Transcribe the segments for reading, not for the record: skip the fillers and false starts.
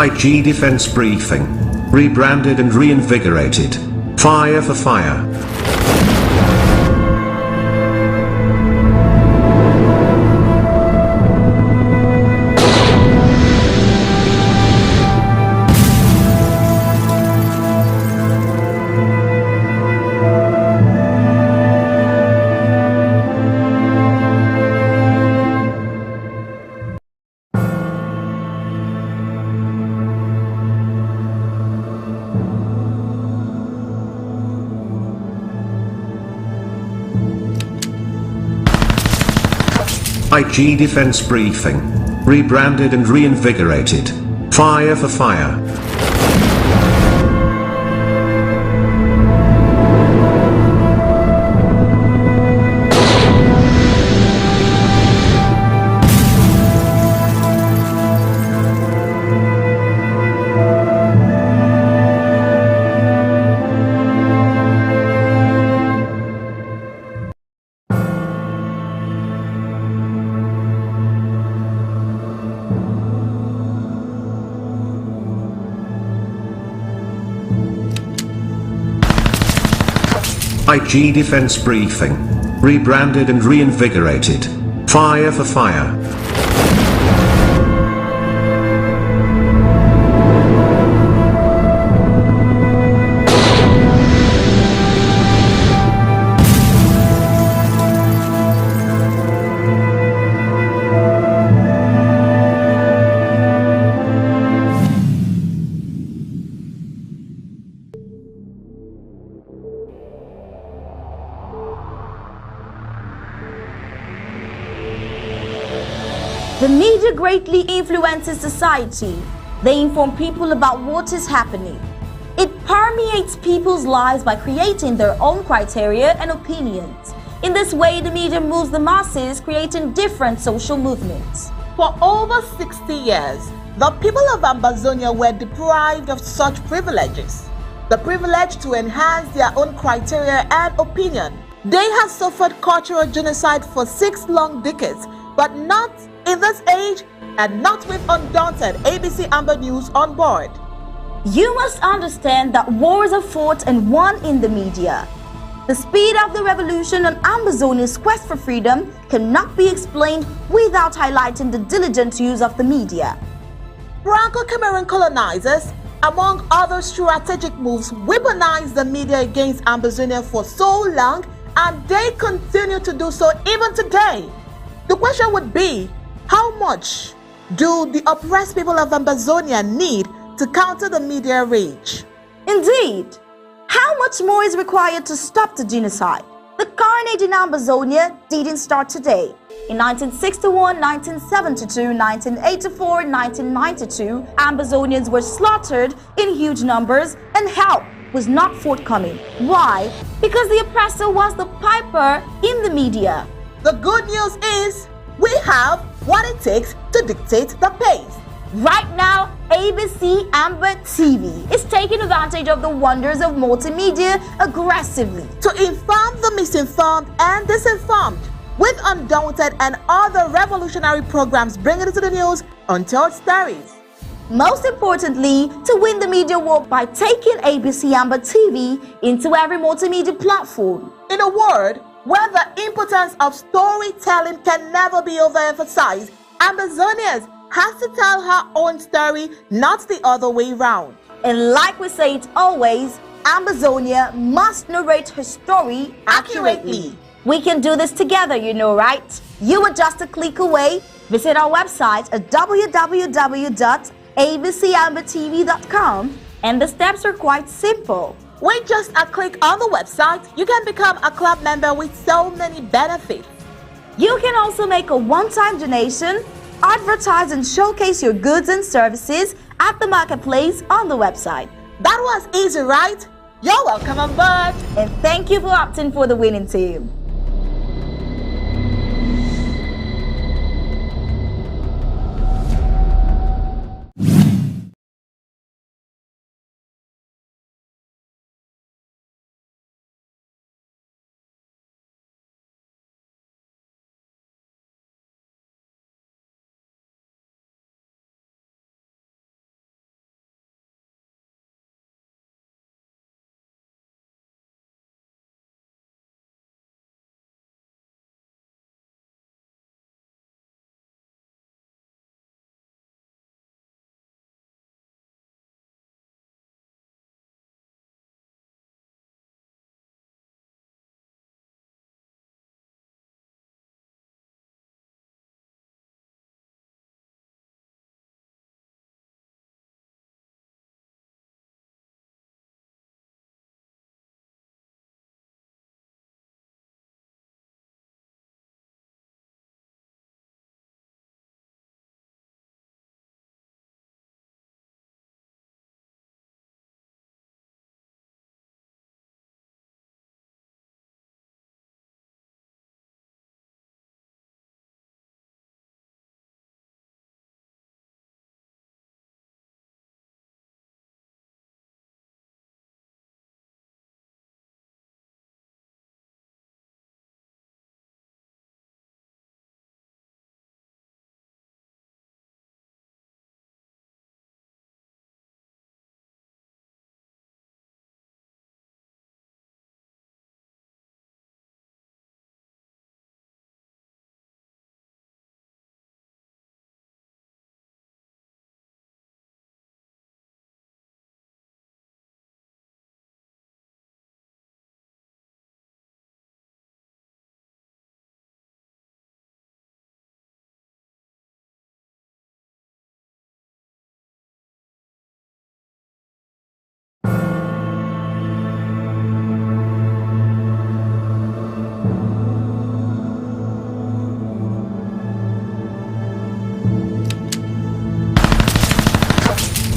IG Defense Briefing. Rebranded and reinvigorated. Fire for fire. IG Defense Briefing. Rebranded and reinvigorated. Fire for fire. IG Defense Briefing. Rebranded and reinvigorated. Fire for fire. The media greatly influences society. They inform people about what is happening. It permeates people's lives by creating their own criteria and opinions. In this way, the media moves the masses, creating different social movements. For over 60 years, the people of Ambazonia were deprived of such privileges. The privilege to enhance their own criteria and opinion. They have suffered cultural genocide for 6 long decades, but not in this age and not with undaunted ABC Amber News on board. You must understand that wars are fought and won in the media. The speed of the revolution on Ambazonia's quest for freedom cannot be explained without highlighting the diligent use of the media. Franco-Cameroon colonizers, among other strategic moves, weaponized the media against Ambazonia for so long, and they continue to do so even today. The question would be, how much do the oppressed people of Ambazonia need to counter the media rage? Indeed, how much more is required to stop the genocide? The carnage in Ambazonia didn't start today. In 1961, 1972, 1984, 1992, Ambazonians were slaughtered in huge numbers and help was not forthcoming. Why? Because the oppressor was the piper in the media. The good news is, we have what it takes to dictate the pace. Right now, ABC Amber TV is taking advantage of the wonders of multimedia aggressively to inform the misinformed and disinformed with undaunted and other revolutionary programs bringing it to the news untold stories. Most importantly, to win the media war by taking ABC Amber TV into every multimedia platform. In a word, where the importance of storytelling can never be overemphasized, Ambazonians has to tell her own story, not the other way round. And like we say it always, Ambazonia must narrate her story accurately. We can do this together, you know, right? You are just a click away. Visit our website at www.abcambertv.com, and the steps are quite simple. With just a click on the website, you can become a club member with so many benefits. You can also make a one-time donation, advertise and showcase your goods and services at the marketplace on the website. That was easy, right? You're welcome on board. And thank you for opting for the winning team.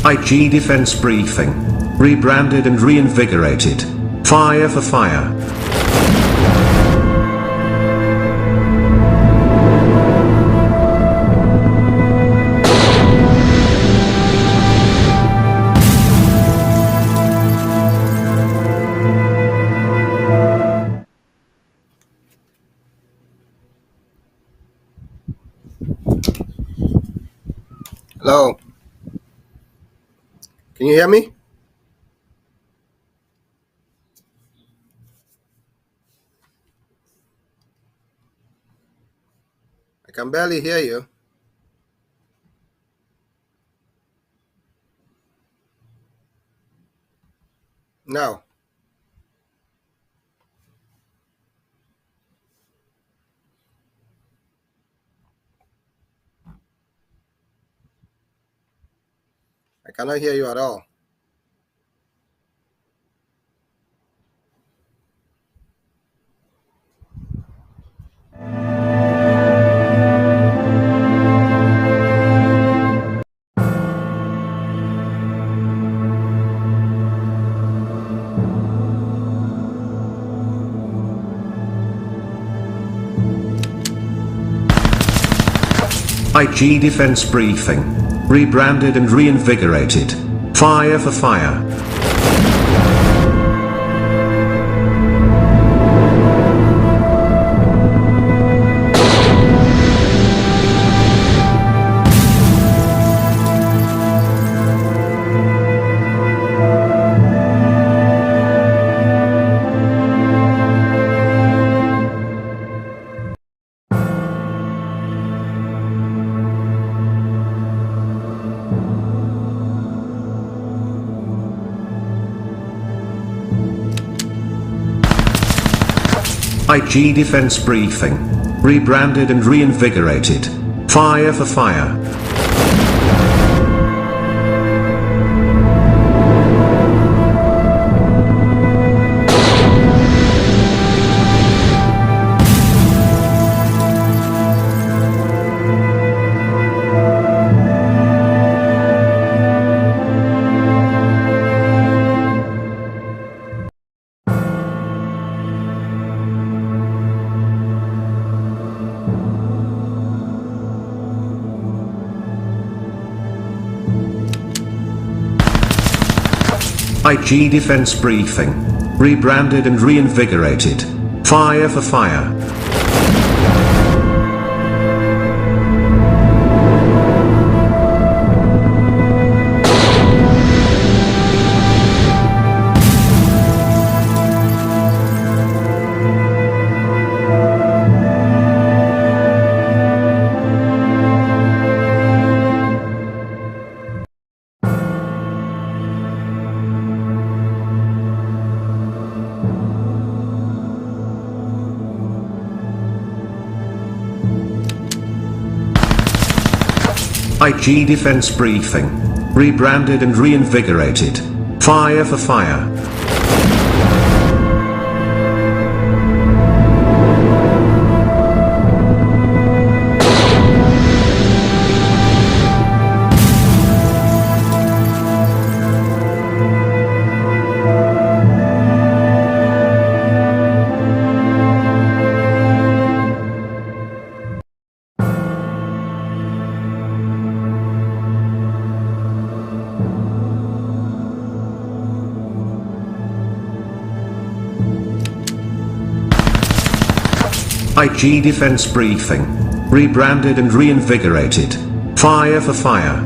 IG Defense Briefing. Rebranded and reinvigorated. Fire for fire. Hello. Can you hear me? I can barely hear you. No. I cannot hear you at all. IG Defense Briefing. Rebranded and reinvigorated. Fire for fire. IG Defense Briefing. Rebranded and reinvigorated. Fire for fire. IG Defense Briefing. Rebranded and reinvigorated. Fire for fire. IG Defense Briefing. Rebranded and reinvigorated. Fire for fire. IG Defense Briefing. Rebranded and reinvigorated. Fire for fire.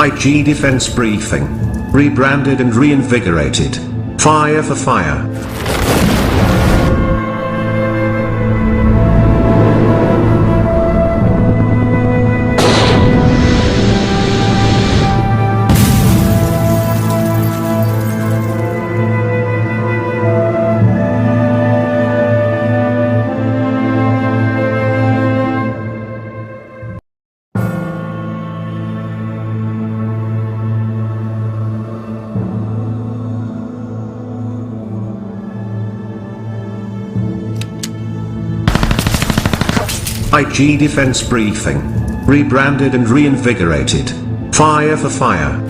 IG Defense Briefing. Rebranded and reinvigorated. Fire for fire. IG Defense Briefing. Rebranded and reinvigorated. Fire for fire.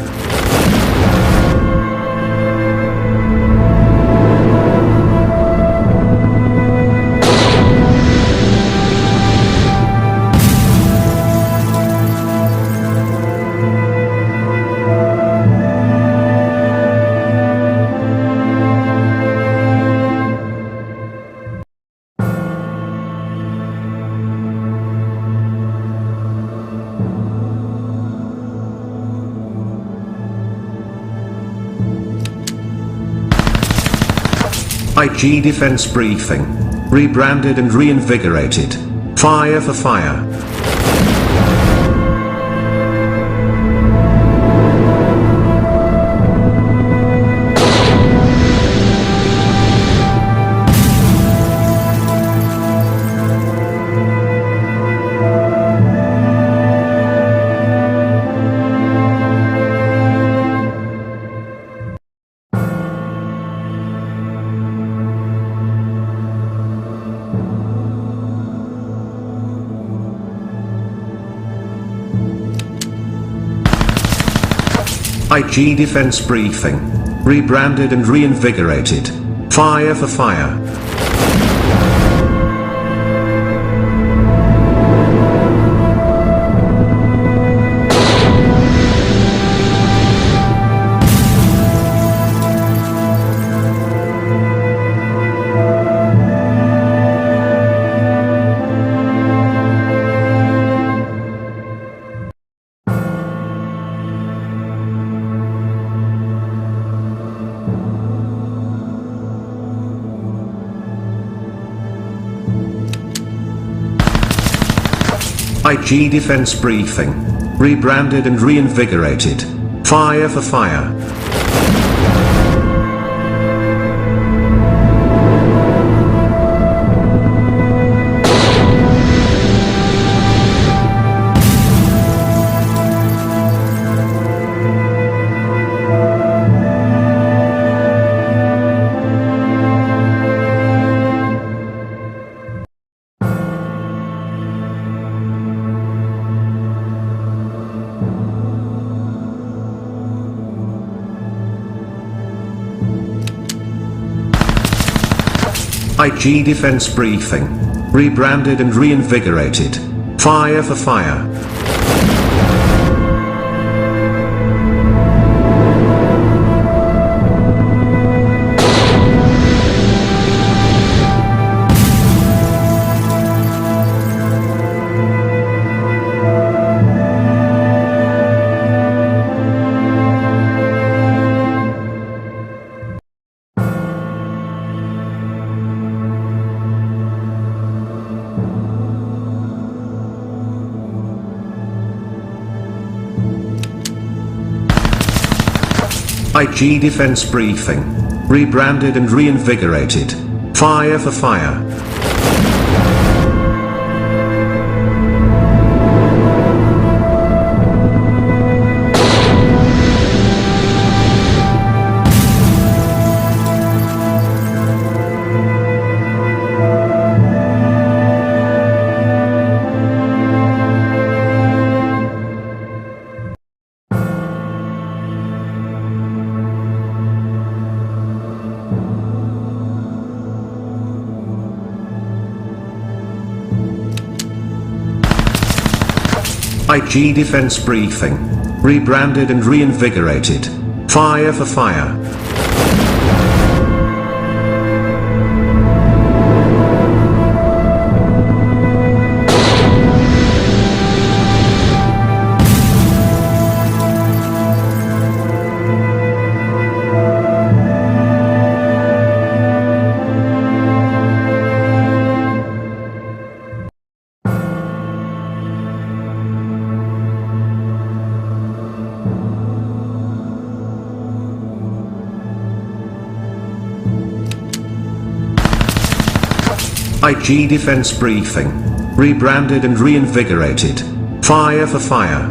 IG Defense Briefing. Rebranded and reinvigorated. Fire for fire. IG Defense Briefing. Rebranded and reinvigorated. Fire for fire. IG Defense Briefing. Rebranded and reinvigorated. Fire for fire. IG Defense Briefing. Rebranded and reinvigorated. Fire for fire. IG Defense Briefing. Rebranded and reinvigorated. Fire for fire. IG Defense Briefing. Rebranded and reinvigorated. Fire for fire. IG Defense Briefing. Rebranded and reinvigorated. Fire for fire.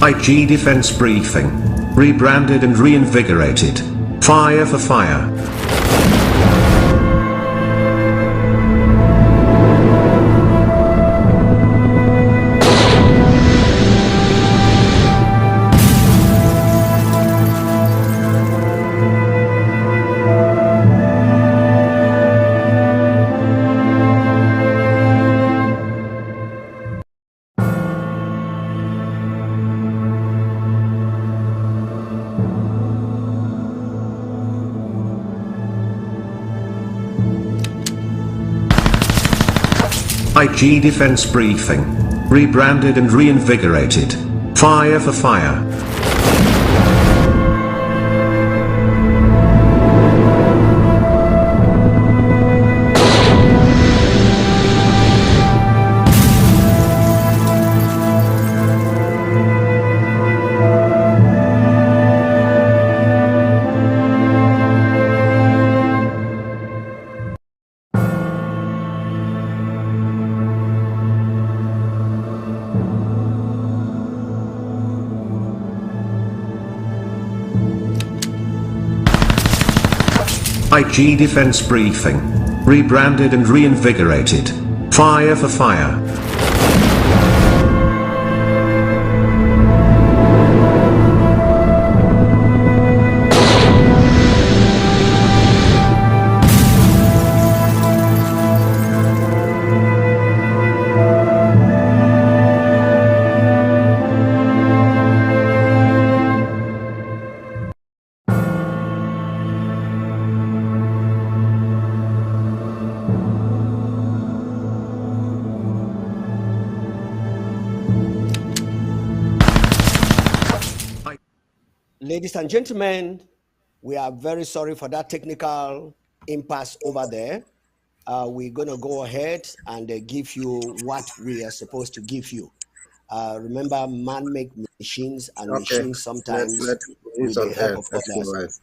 IG Defense Briefing. Rebranded and reinvigorated. Fire for fire. IG Defense Briefing. Rebranded and reinvigorated. Fire for fire. IG Defense Briefing. Rebranded and reinvigorated. Fire for fire. Ladies and gentlemen, we are very sorry for that technical impasse over there. We're going to go ahead and give you what we are supposed to give you. Remember, man-made machines and machines sometimes with the help of others.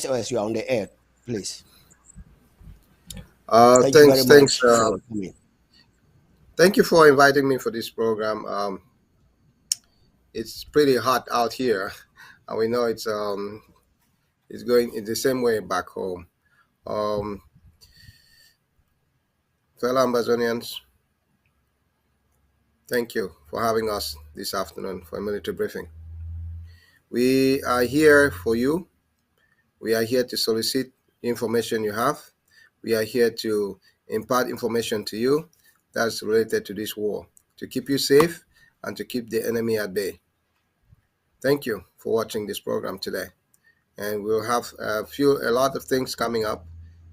SOS, you are on the air, please. Thank you very much for coming. Thank you for inviting me for this program. It's pretty hot out here, and we know it's going in the same way back home. Fellow Ambazonians, thank you for having us this afternoon for a military briefing. We are here for you. We are here to solicit information you have. We are here to impart information to you that's related to this war, to keep you safe and to keep the enemy at bay. Thank you for watching this program today. And we'll have a lot of things coming up.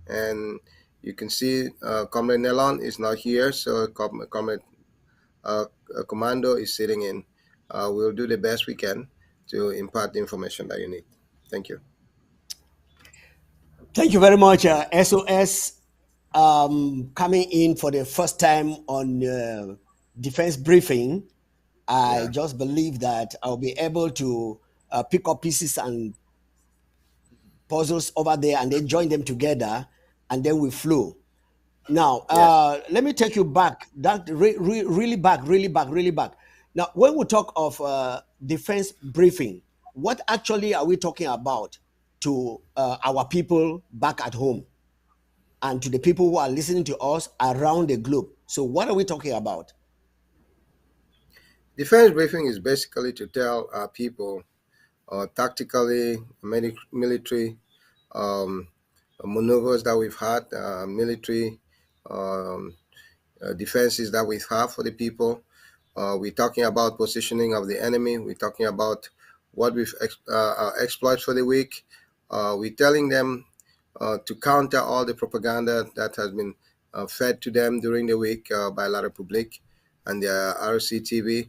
And you can see Comrade Nelon is not here, so Comrade Commando is sitting in. We'll do the best we can to impart the information that you need. Thank you. Thank you very much, SOS, coming in for the first time on defense briefing. I just believe that I'll be able to pick up pieces and puzzles over there and then join them together, and then we flew. Now, let me take you back, really back. Now, when we talk of defense briefing, what actually are we talking about to our people back at home and to the people who are listening to us around the globe? So what are we talking about? Defense briefing is basically to tell our people tactically, military maneuvers that we've had, military defenses that we have for the people. We're talking about positioning of the enemy. We're talking about what we've exploits for the week. We're telling them to counter all the propaganda that has been fed to them during the week by La Republique and the RCTV.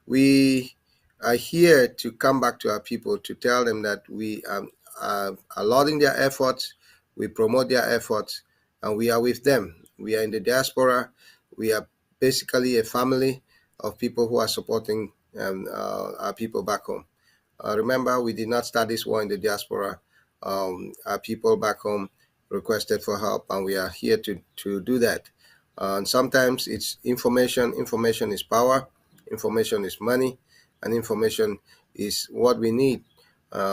We are here to come back to our people to tell them that we are lauding their efforts, we promote their efforts, and we are with them. We are in the diaspora. We are basically a family of people who are supporting our people back home. Remember, we did not start this war in the diaspora. Our people back home requested for help, and we are here to do that. And sometimes it's information. Information is power. Information is money, and information is what we need.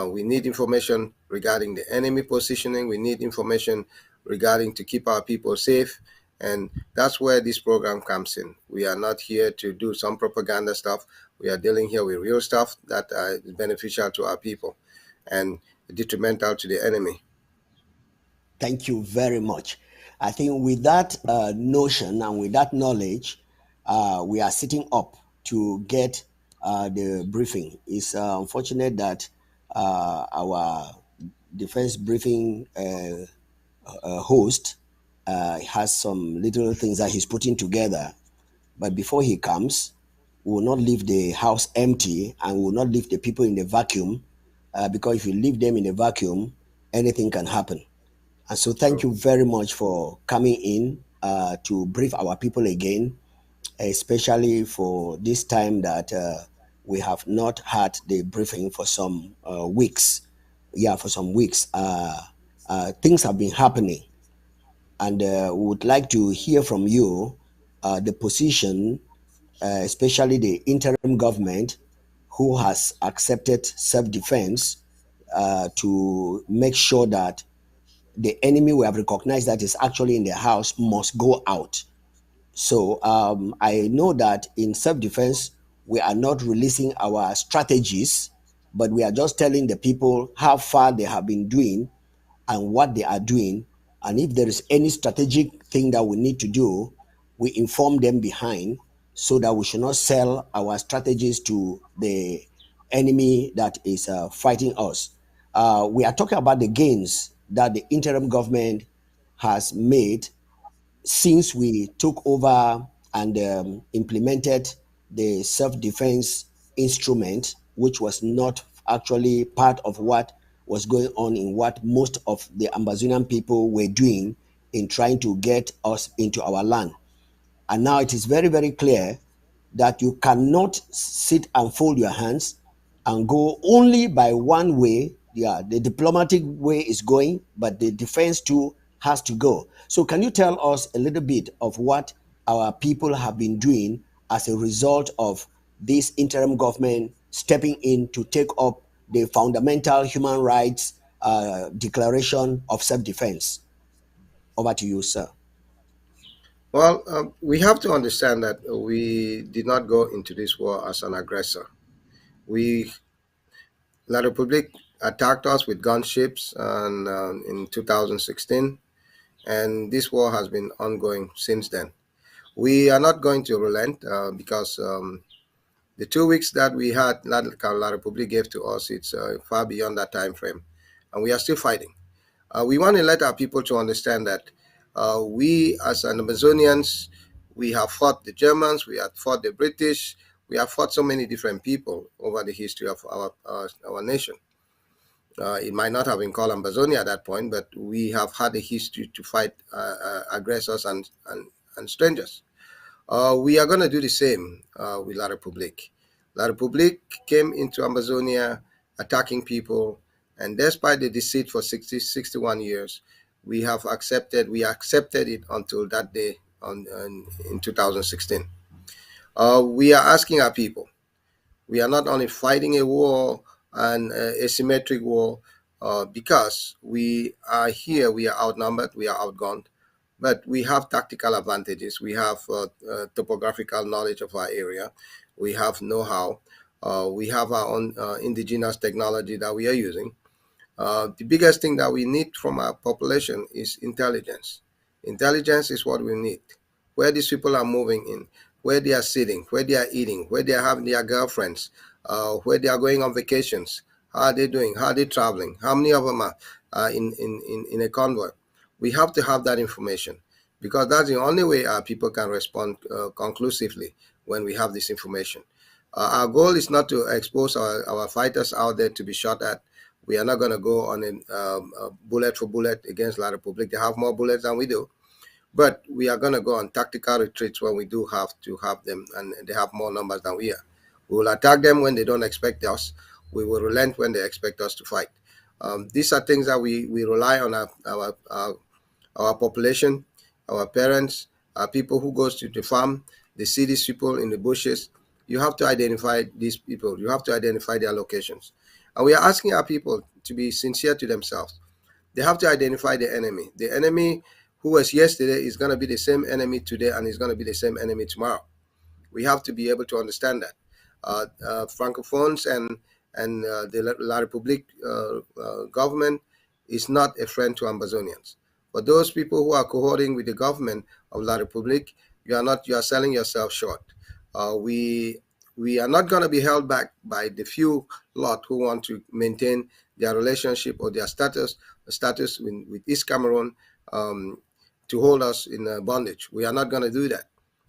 We need information regarding the enemy positioning. We need information regarding to keep our people safe. And that's where this program comes in. We are not here to do some propaganda stuff. We are dealing here with real stuff that is beneficial to our people and detrimental to the enemy. Thank you very much. I think with that notion and with that knowledge, we are sitting up to get the briefing. It's unfortunate that our defense briefing host has some little things that he's putting together. But before he comes, we will not leave the house empty and we will not leave the people in the vacuum because if you leave them in a vacuum, anything can happen. And so, thank you very much for coming in to brief our people again, especially for this time that we have not had the briefing for some weeks. Yeah, for some weeks. Things have been happening, and we would like to hear from you the position, especially the interim government who has accepted self defense to make sure that the enemy we have recognized that is actually in the house must go out. So I know that in self-defense, we are not releasing our strategies, but we are just telling the people how far they have been doing and what they are doing. And if there is any strategic thing that we need to do, we inform them behind so that we should not sell our strategies to the enemy that is fighting us. We are talking about the gains that the interim government has made since we took over and implemented the self-defense instrument, which was not actually part of what was going on in what most of the Amazonian people were doing in trying to get us into our land. And now it is very, very clear that you cannot sit and fold your hands and go only by one way. Yeah, the diplomatic way is going, but the defense too has to go. So, can you tell us a little bit of what our people have been doing as a result of this interim government stepping in to take up the fundamental human rights declaration of self defense? Over to you, sir. Well, we have to understand that we did not go into this war as an aggressor. La Republique attacked us with gunships in 2016, and this war has been ongoing since then. We are not going to relent because the 2 weeks that we had, La Republique gave to us, it's far beyond that time frame, and we are still fighting. We want to let our people to understand that we, as an Amazonians, we have fought the Germans, we have fought the British, we have fought so many different people over the history of our nation. It might not have been called Amazonia at that point, but we have had a history to fight aggressors and strangers. We are going to do the same with La Republique. La Republique came into Amazonia attacking people, and despite the deceit for 61 years, we accepted it until that day in 2016. We are asking our people. We are not only fighting a war, an asymmetric war, because we are here, we are outnumbered, we are outgunned, but we have tactical advantages. We have topographical knowledge of our area. We have know-how. We have our own indigenous technology that we are using. The biggest thing that we need from our population is intelligence. Intelligence is what we need. Where these people are moving in, where they are sitting, where they are eating, where they are having their girlfriends, where they are going on vacations, how are they doing, how are they traveling, how many of them are in a convoy. We have to have that information because that's the only way our people can respond conclusively when we have this information. Our goal is not to expose our fighters out there to be shot at. We are not going to go on a bullet for bullet against La Republique. They have more bullets than we do. But we are going to go on tactical retreats when we do have to have them, and they have more numbers than we are. We will attack them when they don't expect us. We will relent when they expect us to fight. These are things that we rely on our population, our parents, our people who goes to the farm. They see these people in the bushes. you have to identify these people. You have to identify their locations. And we are asking our people to be sincere to themselves. They have to identify the enemy. The enemy who was yesterday is going to be the same enemy today, and is going to be the same enemy tomorrow. We have to be able to understand that. Francophones and the La Republique government is not a friend to Ambazonians. For those people who are cohorting with the government of La Republique, you are selling yourself short. We are not going to be held back by the few lot who want to maintain their relationship or their status with East Cameroon, um, to hold us in bondage. We are not going to do that.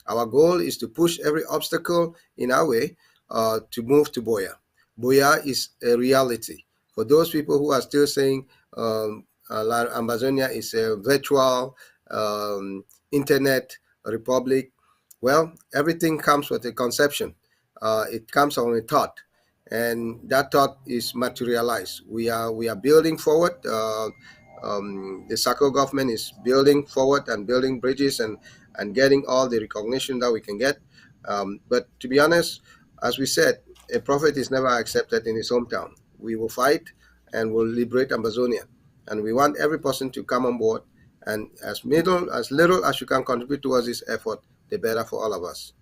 Our goal is to push every obstacle in our way to move to Boya. Boya is a reality. For those people who are still saying Amazonia is a virtual internet republic, well, everything comes with a conception. It comes from a thought, and that thought is materialized. We are building forward. The Sako government is building forward and building bridges and getting all the recognition that we can get. But to be honest, as we said, a prophet is never accepted in his hometown. We will fight and will liberate Amazonia, and we want every person to come on board. And as little as you can contribute towards this effort, the better for all of us.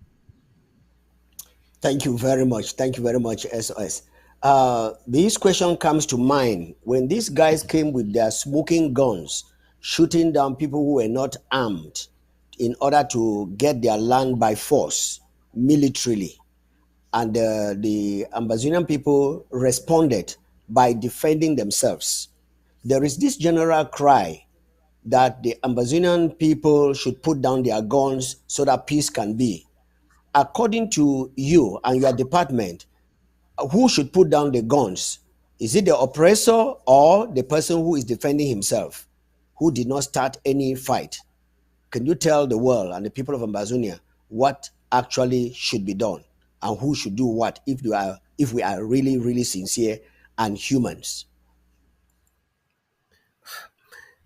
Thank you very much. Thank you very much, SOS. This question comes to mind when these guys came with their smoking guns, shooting down people who were not armed in order to get their land by force militarily. And the Amazonian people responded by defending themselves. There is this general cry that the Amazonian people should put down their guns so that peace can be. According to you and your department, who should put down the guns? Is it the oppressor or the person who is defending himself, who did not start any fight? Can you tell the world and the people of Amazonia what actually should be done and who should do what if we are really, really sincere and humans?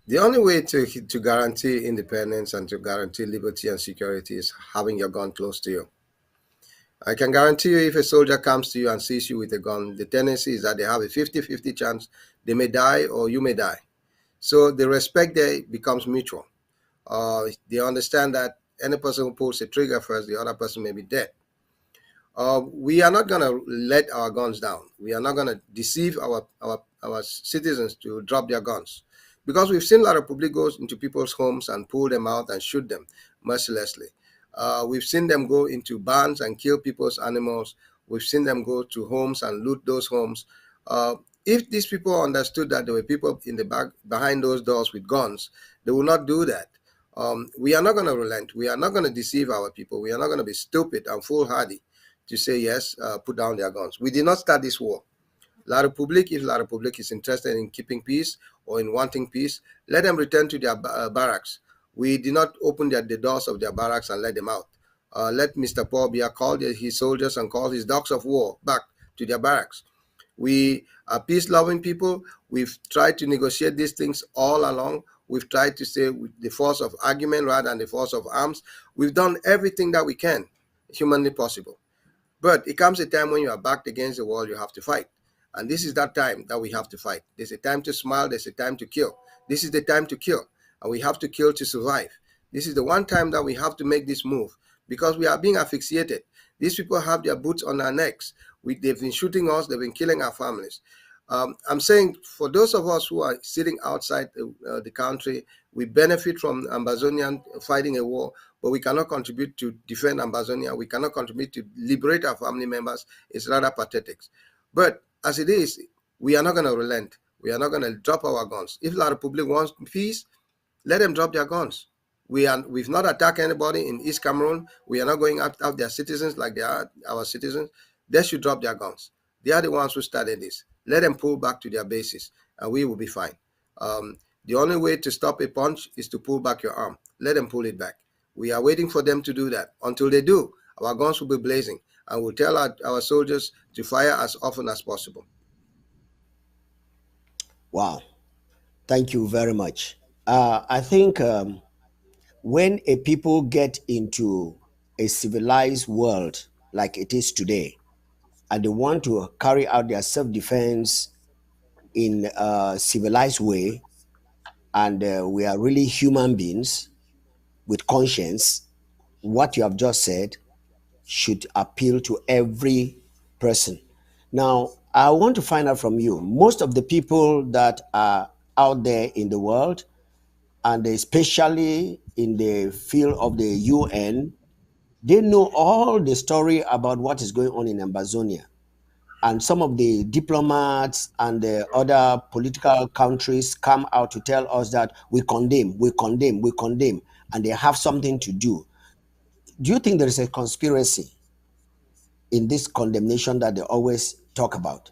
The only way to guarantee independence and to guarantee liberty and security is having your gun close to you. I can guarantee you, if a soldier comes to you and sees you with a gun, the tendency is that they have a 50-50 chance they may die or you may die. So the respect there becomes mutual. They understand that any person who pulls the trigger first, the other person may be dead. We are not going to let our guns down. We are not going to deceive our citizens to drop their guns. Because we've seen La Republique goes into people's homes and pull them out and shoot them mercilessly. We've seen them go into barns and kill people's animals. We've seen them go to homes and loot those homes. If these people understood that there were people in the back behind those doors with guns, they will not do that. We are not going to relent. We are not going to deceive our people. We are not going to be stupid and foolhardy to say yes, put down their guns. We did not start this war. La Republique, if La Republique is interested in keeping peace or in wanting peace, let them return to their barracks. We did not open the doors of their barracks and let them out. Let Mr. Paul Biya call his soldiers and call his dogs of war back to their barracks. We are peace-loving people. We've tried to negotiate these things all along. We've tried to say with the force of argument rather than the force of arms. We've done everything that we can, humanly possible. But it comes a time when you are backed against the wall, you have to fight. And this is that time that we have to fight. There's a time to smile, there's a time to kill. This is the time to kill. And we have to kill to survive. This is the one time that we have to make this move because we are being asphyxiated. These people have their boots on our necks. They've been shooting us, they've been killing our families. I'm saying for those of us who are sitting outside the country, we benefit from Ambazonian fighting a war, but we cannot contribute to defend Ambazonia. We cannot contribute to liberate our family members. It's rather pathetic. But as it is, we are not going to relent. We are not going to drop our guns. If La Republique wants peace, let them drop their guns. We've not attacked anybody in East Cameroon. We are not going after their citizens like they are our citizens. They should drop their guns. They are the ones who started this. Let them pull back to their bases, and we will be fine. The only way to stop a punch is to pull back your arm. Let them pull it back. We are waiting for them to do that. Until they do, our guns will be blazing, and we'll tell our soldiers to fire as often as possible. Wow. Thank you very much. I think when a people get into a civilized world, like it is today, and they want to carry out their self-defense in a civilized way, and we are really human beings with conscience, what you have just said should appeal to every person. Now, I want to find out from you, most of the people that are out there in the world, and especially in the field of the UN, they know all the story about what is going on in Amazonia. And some of the diplomats and the other political countries come out to tell us that we condemn, we condemn, we condemn, and they have something to do. Do you think there is a conspiracy in this condemnation that they always talk about?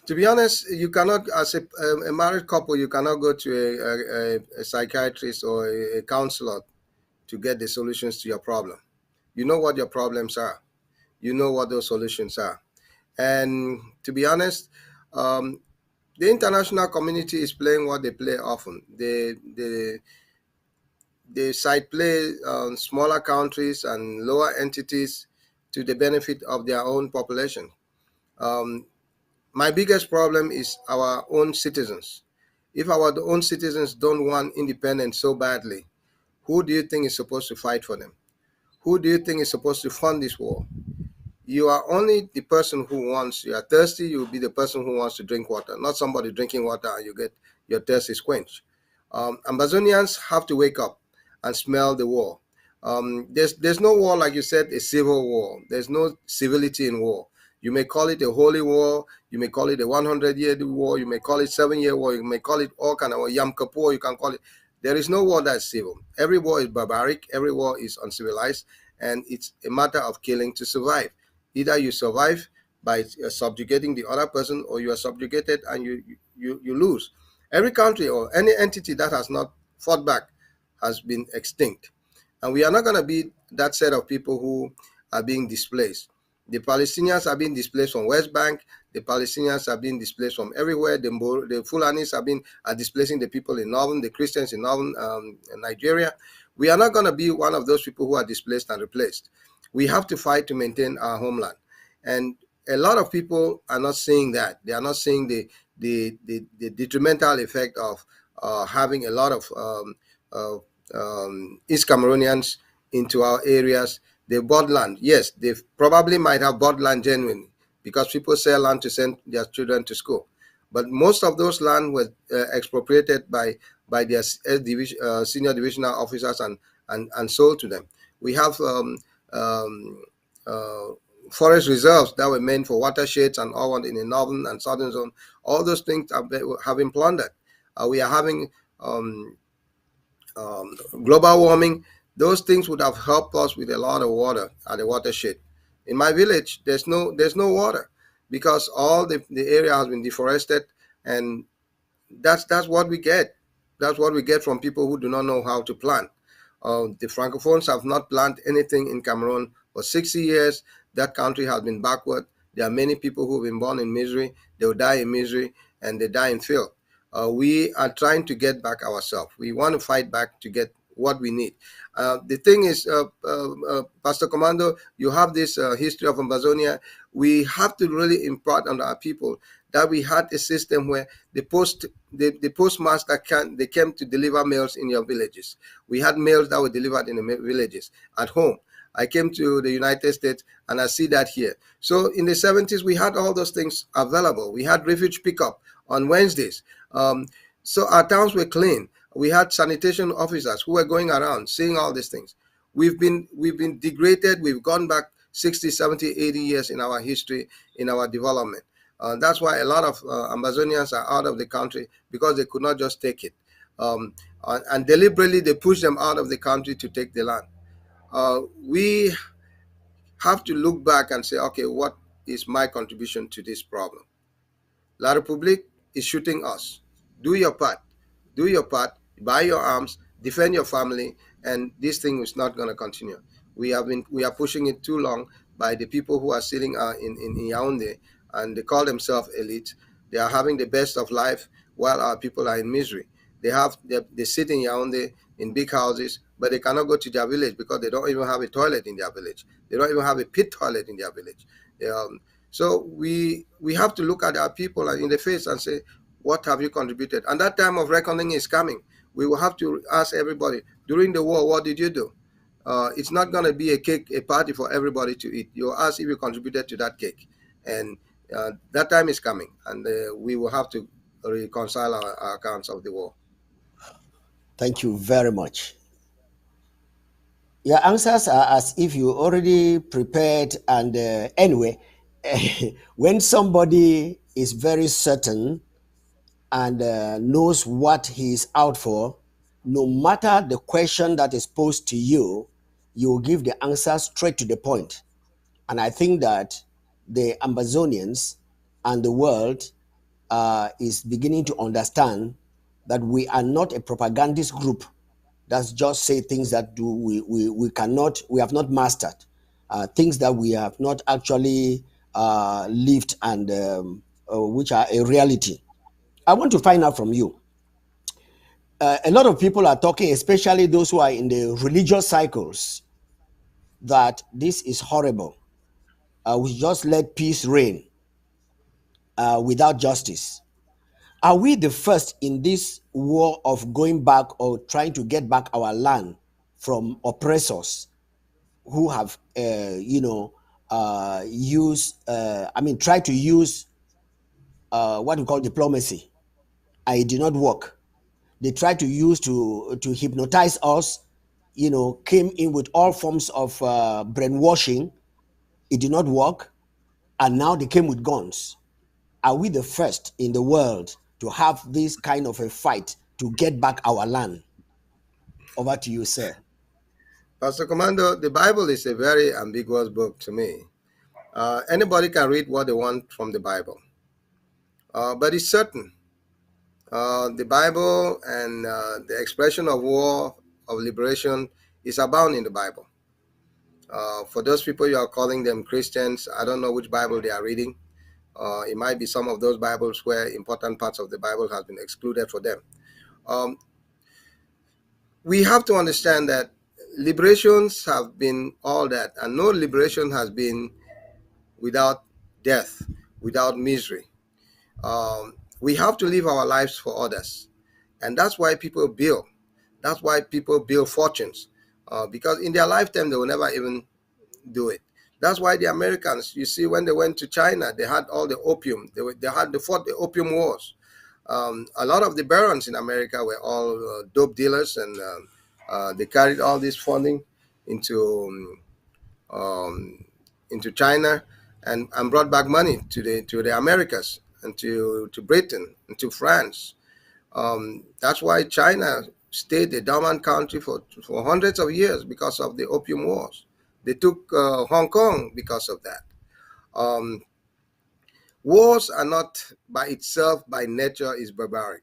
To be honest, you cannot, as a married couple, you cannot go to a psychiatrist or a counselor to get the solutions to your problem. You know what your problems are. You know what those solutions are. And to be honest, um, the international community is playing what they play often. They side play smaller countries and lower entities to the benefit of their own population. Um, my biggest problem is our own citizens. If our own citizens don't want independence so badly, who do you think is supposed to fight for them? Who do you think is supposed to fund this war? You are only the person who wants, you are thirsty, you'll be the person who wants to drink water, not somebody drinking water and you get your thirst is quenched. Amazonians have to wake up and smell the war. There's no war, like you said, a civil war. There's no civility in war. You may call it a holy war, you may call it a 100-year war, you may call it 7-year war, you may call it all kind of Yom Kippur, you can call it. There is no war that's civil. Every war is barbaric, every war is uncivilized, and it's a matter of killing to survive. Either you survive by subjugating the other person, or you are subjugated and you lose. Every country or any entity that has not fought back has been extinct. And we are not going to be that set of people who are being displaced. The Palestinians are being displaced from West Bank. The Palestinians are being displaced from everywhere. The Fulanis are displacing the people in northern, the Christians in northern Nigeria. We are not going to be one of those people who are displaced and replaced. We have to fight to maintain our homeland. And a lot of people are not seeing that. They are not seeing the detrimental effect of having a lot of East Cameroonians into our areas. They bought land. Yes, they probably might have bought land genuinely because people sell land to send their children to school. But most of those land were expropriated by their senior divisional officers and sold to them. We have um, uh, forest reserves that were meant for watersheds and all in the northern and southern zone. All those things have been plundered. We are having global warming. Those things would have helped us with a lot of water at the watershed. In my village, there's no water because all the area has been deforested, and that's what we get. That's what we get from people who do not know how to plant. The Francophones have not planted anything in Cameroon for 60 years. That country has been backward. There are many people who have been born in misery. They will die in misery, and they die in filth. We are trying to get back ourselves. We want to fight back to get what we need. The thing is, Pastor Commando, you have this history of Amazonia. We have to really impart on our people that we had a system where the postmaster came to deliver mails in your villages. We had mails that were delivered in the villages at home. I came to the United States and I see that here. So in the 70s, we had all those things available. We had refuge pickup on Wednesdays. So our towns were clean. We had sanitation officers who were going around seeing all these things. We've been degraded. We've gone back 60, 70, 80 years in our history, in our development. That's why a lot of Amazonians are out of the country because they could not just take it. And deliberately, they push them out of the country to take the land. We have to look back and say, okay, what is my contribution to this problem? La Republique is shooting us. Do your part. Do your part. Buy your arms. Defend your family. And this thing is not going to continue. We are pushing it too long by the people who are sitting in Yaoundé, and they call themselves elite. They are having the best of life while our people are in misery. They sit in Yaoundé in big houses, but they cannot go to their village because they don't even have a toilet in their village. They don't even have a pit toilet in their village. So we have to look at our people in the face and say, what have you contributed? And that time of reckoning is coming. We will have to ask everybody, during the war, what did you do? It's not going to be a party for everybody to eat. You'll ask if you contributed to that cake. And that time is coming, and we will have to reconcile our accounts of the war. Thank you very much. Your answers are as if you already prepared. And anyway, when somebody is very certain and knows what he is out for, no matter the question that is posed to you, you will give the answer straight to the point. And I think that the Amazonians and the world is beginning to understand that we are not a propagandist group that's just say things that we have not mastered, things that we have not actually lived, and which are a reality. I want to find out from you. A lot of people are talking, especially those who are in the religious cycles, that this is horrible. We just let peace reign without justice. Are we the first in this war of going back or trying to get back our land from oppressors who have, try to use what we call diplomacy? It did not work. They tried to use to hypnotize us, came in with all forms of brainwashing. It did not work. And now they came with guns. Are we the first in the world to have this kind of a fight to get back our land? Over to you, sir. Pastor Commando, the Bible is a very ambiguous book to me. Anybody can read what they want from the Bible. But it's certain. The Bible and the expression of war, of liberation, is abound in the Bible. For those people you are calling them Christians, I don't know which Bible they are reading. It might be some of those Bibles where important parts of the Bible have been excluded for them. We have to understand that liberations have been all that, and no liberation has been without death, without misery. We have to live our lives for others, and that's why people build. That's why people build fortunes, because in their lifetime they will never even do it. That's why the Americans, you see, when they went to China, they had all the opium. They fought the opium wars. A lot of the barons in America were all dope dealers, and they carried all this funding into China, and brought back money to the Americas, and to Britain and to France. That's why China stayed a dormant country for hundreds of years, because of the opium wars. They took Hong Kong because of that. Wars are not by itself, by nature, is barbaric.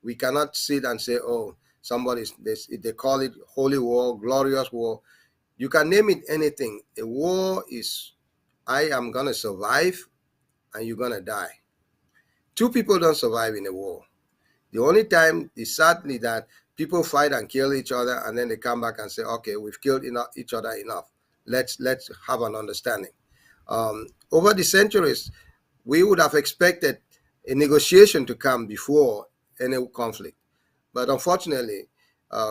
We cannot sit and say, oh, they call it holy war, glorious war. You can name it anything. A war is, I am going to survive and you're going to die. Two people don't survive in a war. The only time is sadly that people fight and kill each other, and then they come back and say, okay, we've killed each other enough. Let's have an understanding. Over the centuries, we would have expected a negotiation to come before any conflict. But unfortunately,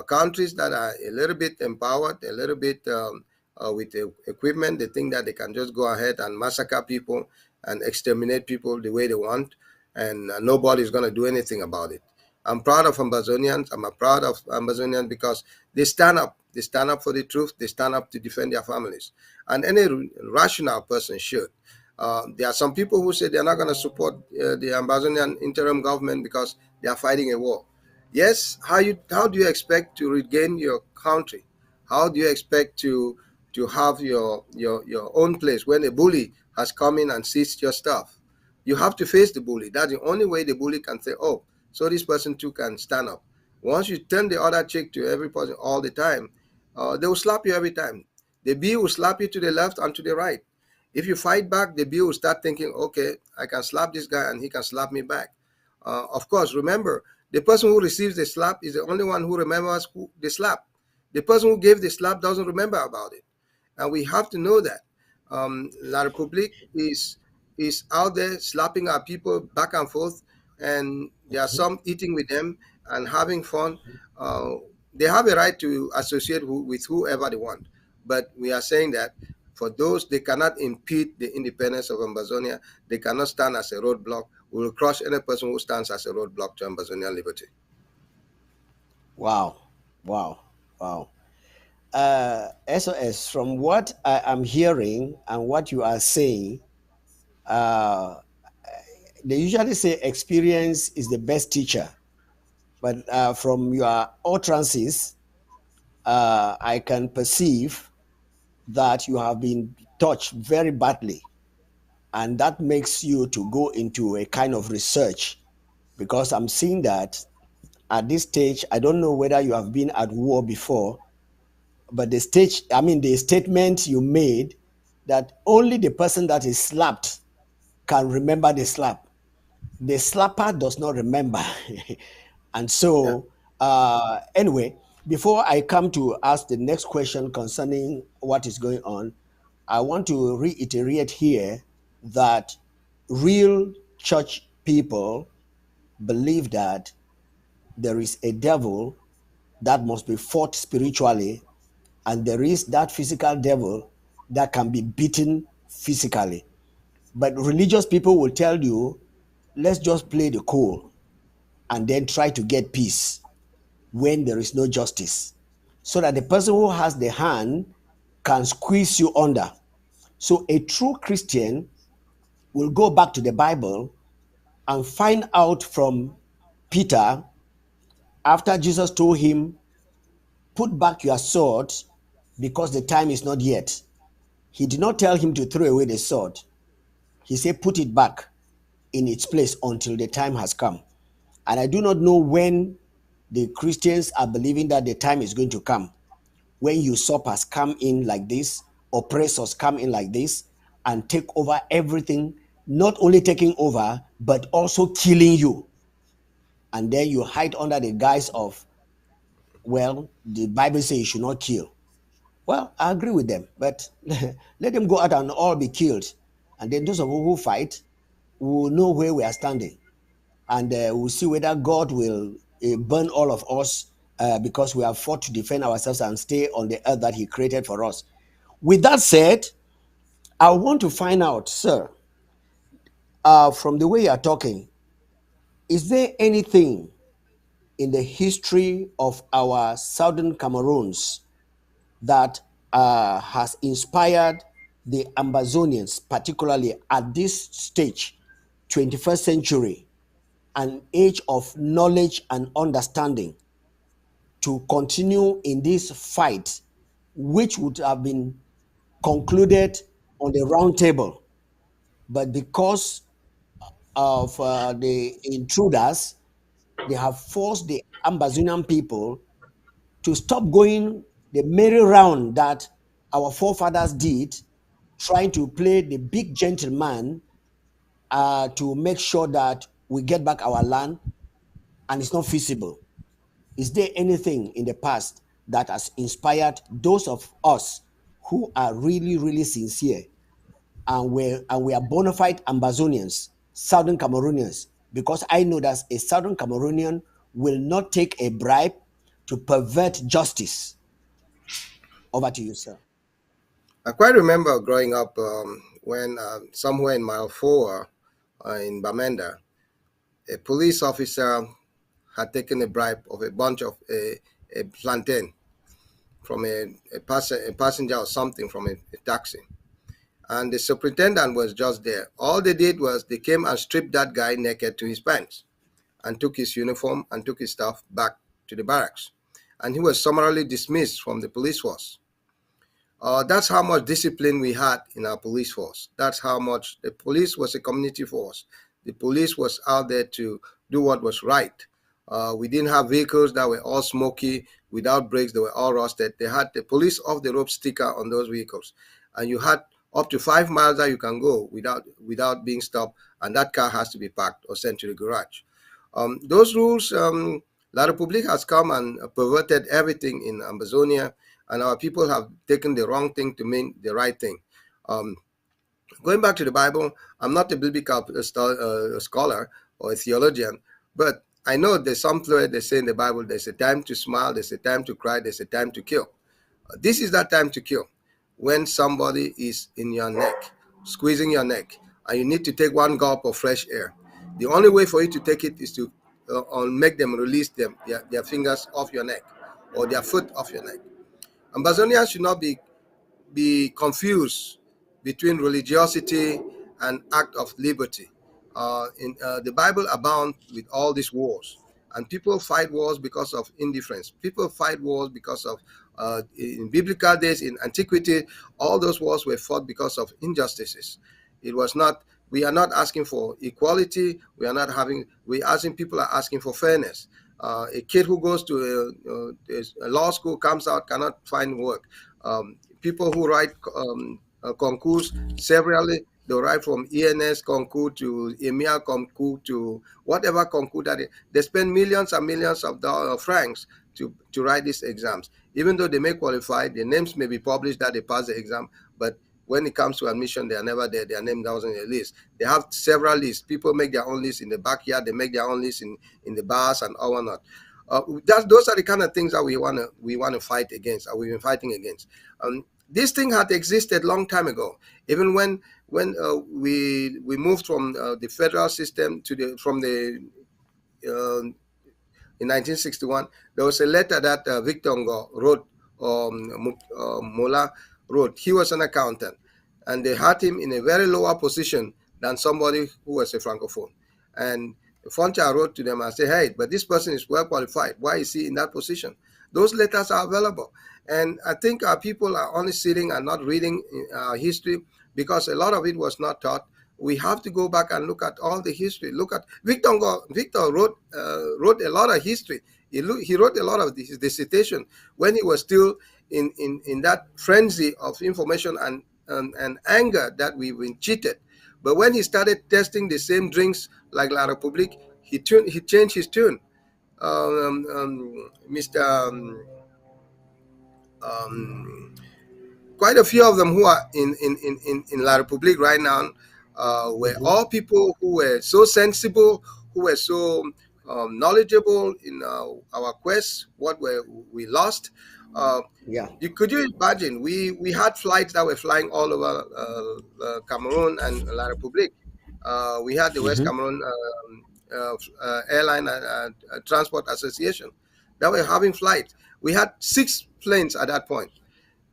countries that are a little bit empowered, a little bit with equipment, they think that they can just go ahead and massacre people and exterminate people the way they want, and nobody's going to do anything about it. I'm proud of Ambazonians. I'm proud of Ambazonians because they stand up. They stand up for the truth. They stand up to defend their families. And any rational person should. There are some people who say they're not going to support the Ambazonian interim government because they are fighting a war. Yes, how do you expect to regain your country? How do you expect to have your own place when a bully has come in and seized your stuff? You have to face the bully. That's the only way the bully can say, oh, so this person too can stand up. Once you turn the other cheek to every person all the time, they will slap you every time. The bee will slap you to the left and to the right. If you fight back, the bee will start thinking, okay, I can slap this guy and he can slap me back. Of course, remember, The person who receives the slap is the only one who remembers the slap. The person who gave the slap doesn't remember about it. And we have to know that La Republique is out there slapping our people back and forth, and there are some eating with them and having fun. Uh, they have a right to associate with whoever they want, but we are saying that for those, they cannot impede the independence of Ambazonia. They cannot stand as a roadblock. We will crush any person who stands as a roadblock to Ambazonian liberty. Wow, wow, wow. SOS, from what I am hearing and what you are saying, uh, they usually say experience is the best teacher. But from your utterances, I can perceive that you have been touched very badly. And that makes you to go into a kind of research, because I'm seeing that at this stage, I don't know whether you have been at war before, but the statement you made that only the person that is slapped can remember the slap. The slapper does not remember. And Yeah. so, anyway, before I come to ask the next question concerning what is going on, I want to reiterate here that real church people believe that there is a devil that must be fought spiritually, and there is that physical devil that can be beaten physically. But religious people will tell you, let's just play the cool and then try to get peace when there is no justice, so that the person who has the hand can squeeze you under. So a true Christian will go back to the Bible and find out from Peter, after Jesus told him, put back your sword because the time is not yet. He did not tell him to throw away the sword. He said, put it back in its place until the time has come. And I do not know when the Christians are believing that the time is going to come, when usurpers come in like this, oppressors come in like this, and take over everything, not only taking over, but also killing you. And then you hide under the guise of, well, the Bible says you should not kill. Well, I agree with them, but let them go out and all be killed. And then those of us who fight will know where we are standing. And we'll see whether God will burn all of us because we have fought to defend ourselves and stay on the earth that He created for us. With that said, I want to find out, sir, from the way you are talking, is there anything in the history of our southern Cameroons that has inspired the Ambazonians, particularly at this stage, 21st century, an age of knowledge and understanding, to continue in this fight, which would have been concluded on the round table? But because of the intruders, they have forced the Ambazonian people to stop going the merry round that our forefathers did, trying to play the big gentleman to make sure that we get back our land, and it's not feasible. Is there anything in the past that has inspired those of us who are really, really sincere, and we are bona fide Ambazonians, Southern Cameroonians? Because I know that a Southern Cameroonian will not take a bribe to pervert justice. Over to you, sir. I quite remember growing up when somewhere in Mile 4 in Bamenda, a police officer had taken a bribe of a bunch of a plantain from a passenger or something from a taxi. And the superintendent was just there. All they did was they came and stripped that guy naked to his pants and took his uniform and took his stuff back to the barracks. And he was summarily dismissed from the police force. That's how much discipline we had in our police force. That's how much the police was a community force. The police was out there to do what was right. We didn't have vehicles that were all smoky, without brakes, they were all rusted. They had the police off the rope sticker on those vehicles. And you had up to 5 miles that you can go without being stopped, and that car has to be parked or sent to the garage. Those rules, La Republic has come and perverted everything in Amazonia, and our people have taken the wrong thing to mean the right thing. Going back to the Bible, I'm not a biblical scholar or a theologian, but I know there's somewhere they say in the Bible there's a time to smile, there's a time to cry, there's a time to kill. This is that time to kill. When somebody is in your neck, squeezing your neck, and you need to take one gulp of fresh air. The only way for you to take it is to make them release their fingers off your neck or their foot off your neck. Ambazonians should not be confused between religiosity and act of liberty. The Bible abounds with all these wars, and people fight wars because of indifference. People fight wars because of, in biblical days, in antiquity, all those wars were fought because of injustices. It was not. We are not asking for equality. We are not having. We asking people are asking for fairness. A kid who goes to a law school comes out cannot find work. People who write concours severally, they write from ENS concours to EMEA concours to whatever concours that they spend millions and millions of francs to write these exams. Even though they may qualify, their names may be published that they pass the exam, but when it comes to admission, they are never there. Their name doesn't on the list. They have several lists. People make their own list in the backyard. They make their own list in the bars and all whatnot. Those are the kind of things that we want to fight against, or we've been fighting against. This thing had existed long time ago. Even when we moved from the federal system to in 1961, there was a letter that Victor Ngo wrote, Mola wrote. He was an accountant, and they had him in a very lower position than somebody who was a francophone. And Foncha wrote to them and said, hey, but this person is well qualified. Why is he in that position? Those letters are available. And I think our people are only sitting and not reading history because a lot of it was not taught. We have to go back and look at all the history. Look at Victor wrote a lot of history. He wrote a lot of his dissertation when he was still in that frenzy of information and anger that we've been cheated. But when he started testing the same drinks like La Republique, he changed his tune. Mr. Quite a few of them who are in La Republique right now were all people who were so sensible, who were so knowledgeable in our quest, what we lost. Could you imagine? We had flights that were flying all over Cameroon and La Republique. We had the West Cameroon Airline Transport Association that were having flights. We had 6 planes at that point.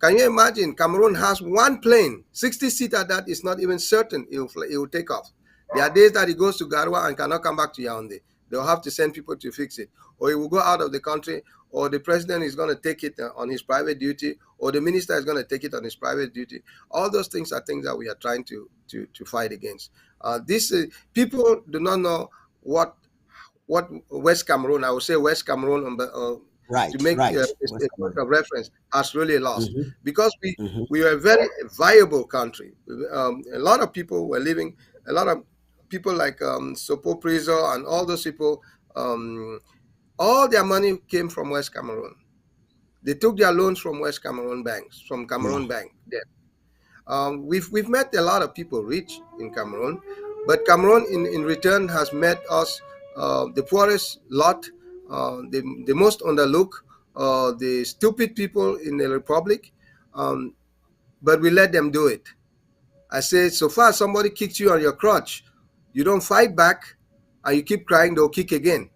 Can you imagine? Cameroon has 1 plane, 60-seater, that is not even certain it will take off. There are days that it goes to Garoua and cannot come back to Yaoundé. They'll have to send people to fix it. Or it will go out of the country, or the president is going to take it on his private duty, or the minister is going to take it on his private duty. All those things are things that we are trying to fight against. People do not know what West Cameroon, I would say West Cameroon, to make a reference, has really lost. Because we were a very viable country. A lot of people were living, a lot of people like Sopo Prizo and all those people, all their money came from West Cameroon. They took their loans from West Cameroon banks, from Cameroon Bank. We've met a lot of people rich in Cameroon, but Cameroon in return has met us, the poorest lot, the most underlooked, the stupid people in the Republic, but we let them do it. I say, so far somebody kicks you on your crotch, you don't fight back, and you keep crying, they'll kick again.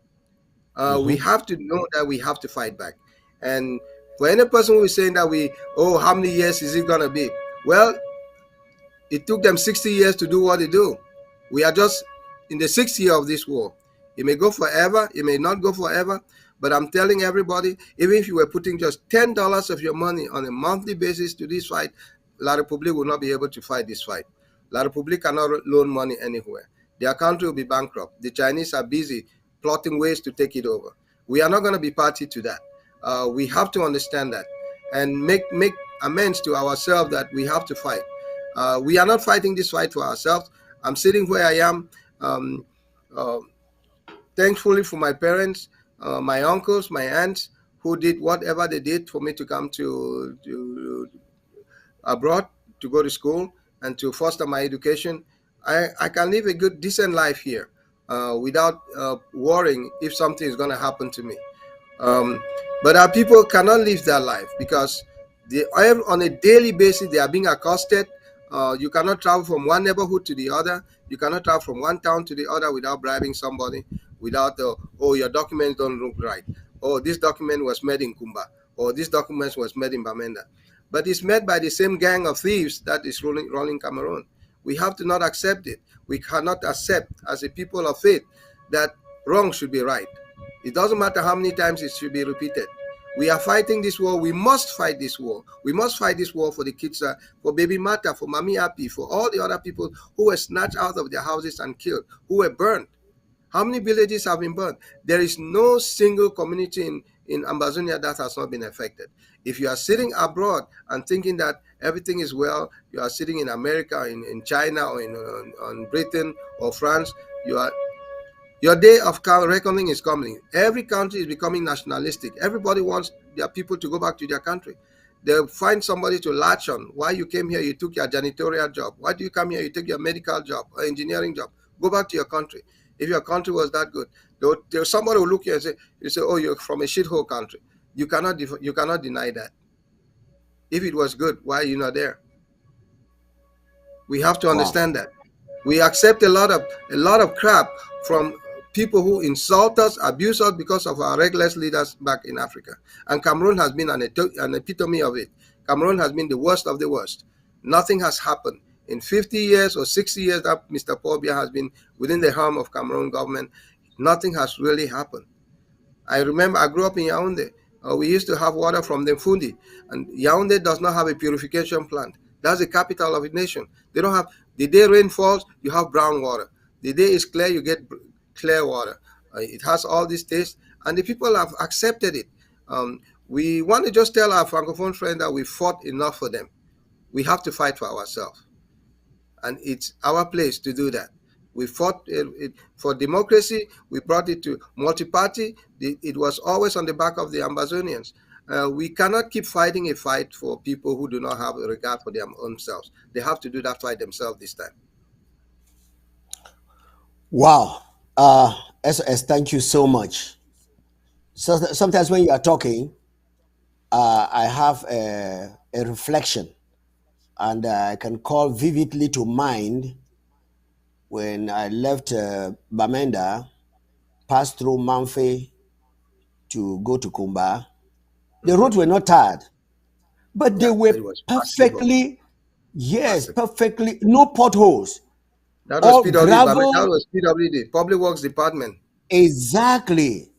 We have to know that we have to fight back. And for any person who is saying that how many years is it going to be? Well, it took them 60 years to do what they do. We are just in the 6th year of this war. It may go forever, it may not go forever, but I'm telling everybody, even if you were putting just $10 of your money on a monthly basis to this fight, La Republique will not be able to fight this fight. La Republique cannot loan money anywhere. Their country will be bankrupt. The Chinese are busy plotting ways to take it over. We are not going to be party to that. We have to understand that and make amends to ourselves that we have to fight. We are not fighting this fight for ourselves. I'm sitting where I am. thankfully for my parents, my uncles, my aunts, who did whatever they did for me to come to abroad to go to school and to foster my education. I can live a good, decent life here without worrying if something is going to happen to me. Um, but our people cannot live that life because they are on a daily basis they are being accosted. You cannot travel from one neighborhood to the other. You cannot travel from one town to the other without bribing somebody, without oh, your documents don't look right. Oh, this document was made in Kumba. Or this document was made in Bamenda. But it's made by the same gang of thieves that is ruling Cameroon. We have to not accept it. We cannot accept as a people of faith that wrong should be right. It doesn't matter how many times it should be repeated. We are fighting this war. We must fight this war. We must fight this war for the kids, for Baby Mata, for Mami Api, for all the other people who were snatched out of their houses and killed, who were burned. How many villages have been burned? There is no single community in Ambazonia that has not been affected. If you are sitting abroad and thinking that everything is well, you are sitting in America, in China, or in Britain or France, your day of reckoning is coming. Every country is becoming nationalistic. Everybody wants their people to go back to their country. They'll find somebody to latch on. Why you came here, you took your janitorial job. Why do you come here, you take your medical job or engineering job? Go back to your country. If your country was that good, there's somebody who look here and say, oh, you're from a shithole country. You cannot deny that. If it was good, why are you not there? We have to understand that. We accept a lot of crap from people who insult us, abuse us because of our reckless leaders back in Africa. And Cameroon has been an epitome of it. Cameroon has been the worst of the worst. Nothing has happened. In 50 years or 60 years that Mr. Paul Biya has been within the helm of Cameroon government, nothing has really happened. I remember I grew up in Yaoundé. We used to have water from the Fundi, and Yaoundé does not have a purification plant. That's the capital of the nation. They don't have. The day rain falls, you have brown water. The day is clear, you get clear water. It has all these tastes, and the people have accepted it. We want to just tell our Francophone friends that we fought enough for them. We have to fight for ourselves, and it's our place to do that. We fought for democracy. We brought it to multi-party. It was always on the back of the Ambazonians. We cannot keep fighting a fight for people who do not have a regard for their own selves. They have to do that fight themselves this time. Wow. SOS, thank you so much. So sometimes when you are talking, I have a reflection, and I can call vividly to mind when I left Bamenda, passed through Manfe to go to Kumba. The roads were not tarred, but they Yeah, were it was massive road. perfectly, yes, Massive. perfectly, no potholes, That was all PWD. That gravel. was PWD, Public Works Department. Exactly.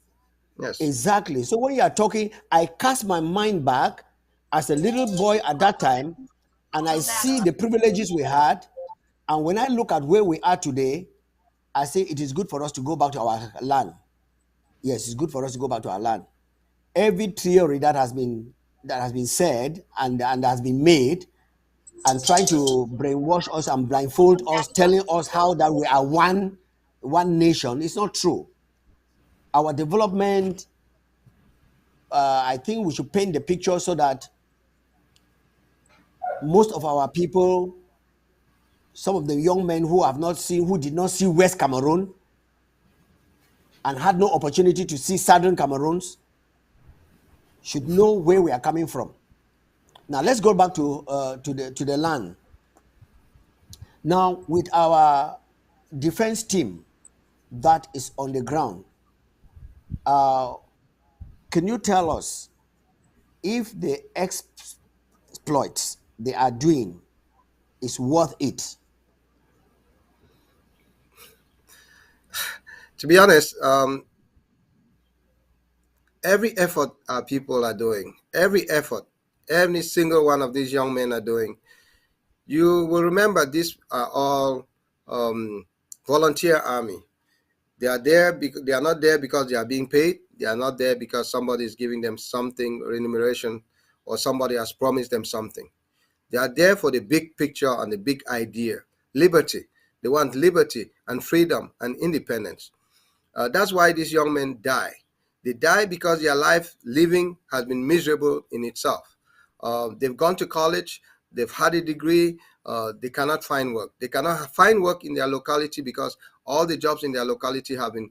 Yes. Exactly. So when you are talking, I cast my mind back as a little boy at that time, and I see the privileges we had. And when I look at where we are today, I say it is good for us to go back to our land. Yes, it's good for us to go back to our land. Every theory that has been said and has been made and trying to brainwash us and blindfold us, telling us how that we are one nation, it's not true. Our development, I think we should paint the picture so that most of our people, some of the young men who did not see West Cameroon and had no opportunity to see Southern Cameroons, should know where we are coming from. Now let's go back to the land. Now with our defense team that is on the ground, can you tell us if the exploits they are doing is worth it? To be honest, every effort our people are doing, every effort, every single one of these young men are doing, you will remember these are all volunteer army. They are there because they are not there because they are being paid. They are not there because somebody is giving them something, remuneration, or somebody has promised them something. They are there for the big picture and the big idea, liberty. They want liberty and freedom and independence. That's why these young men die. They die because their life living has been miserable in itself. They've gone to college, they've had a degree, they cannot find work. They cannot find work in their locality because all the jobs in their locality have been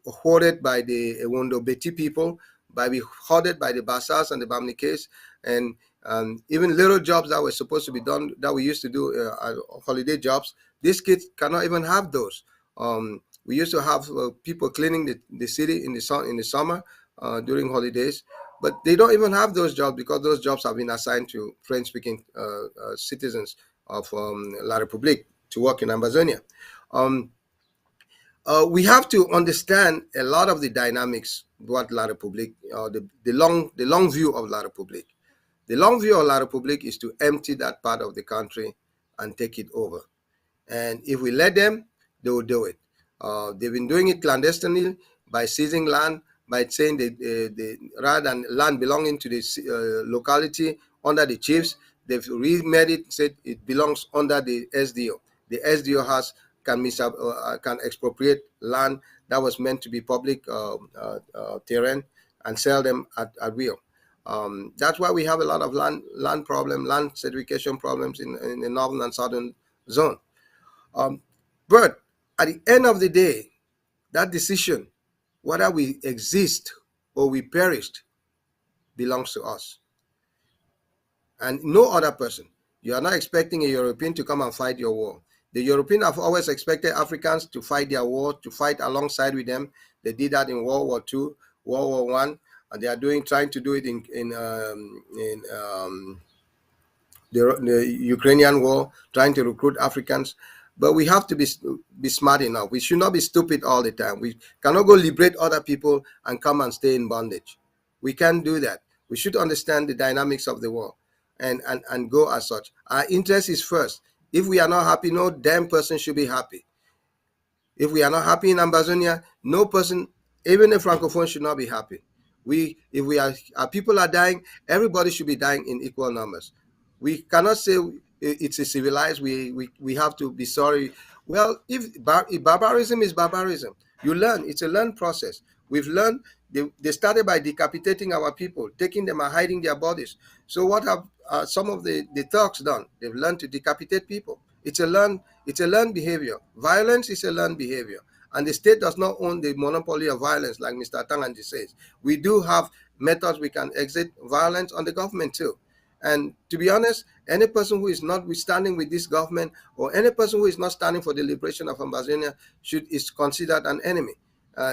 hoarded by the Ewondo Beti people, hoarded by the Basas and the Bamnikes, and even little jobs that were supposed to be done that we used to do, holiday jobs. These kids cannot even have those. We used to have people cleaning the city in the summer during holidays, but they don't even have those jobs because those jobs have been assigned to French-speaking citizens of La République to work in Amazonia. Um, we have to understand a lot of the dynamics what La République, the long view of La République. The long view of La République is to empty that part of the country and take it over. And if we let them, they will do it. They've been doing it clandestinely by seizing land, by saying they rather than land belonging to the locality under the chiefs, they've remade it, said it belongs under the SDO. The SDO can expropriate land that was meant to be public terrain and sell them at will. That's why we have a lot of land problem, land certification problems in the northern and southern zone. But at the end of the day, that decision, whether we exist or we perished, belongs to us and no other person. You are not expecting a European to come and fight your war. The Europeans have always expected Africans to fight their war, to fight alongside with them. They did that in World War II, World War One, and they are trying to do it in the Ukrainian war, trying to recruit Africans. But we have to be smart enough. We should not be stupid all the time. We cannot go liberate other people and come and stay in bondage. We can't do that. We should understand the dynamics of the war and go as such. Our interest is first. If we are not happy, no damn person should be happy. If we are not happy in Ambazonia, no person, even a francophone, should not be happy. If our people are dying, everybody should be dying in equal numbers. We cannot say it's a civilized. We have to be sorry. Well, if barbarism is barbarism, you learn. It's a learned process. We've learned. They started by decapitating our people, taking them and hiding their bodies. So what have some of the thugs done? They've learned to decapitate people. It's a learned behavior. Violence is a learned behavior. And the state does not own the monopoly of violence, like Mr. Tanganji says. We do have methods we can exert violence on the government too. And to be honest, any person who is not standing with this government or any person who is not standing for the liberation of Ambazonia is considered an enemy.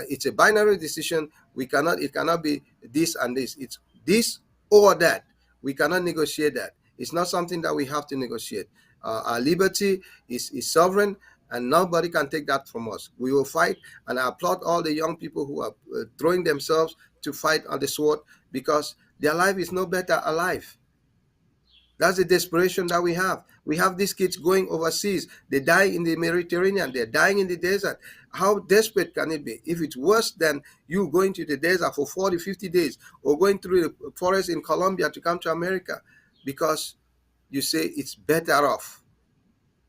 It's a binary decision. It cannot be this and this. It's this or that. We cannot negotiate that. It's not something that we have to negotiate. Our liberty is sovereign, and nobody can take that from us. We will fight, and I applaud all the young people who are throwing themselves to fight on the sword because their life is no better alive. That's the desperation that we have. We have these kids going overseas. They die in the Mediterranean. They're dying in the desert. How desperate can it be? If it's worse than you going to the desert for 40, 50 days or going through the forest in Colombia to come to America because you say it's better off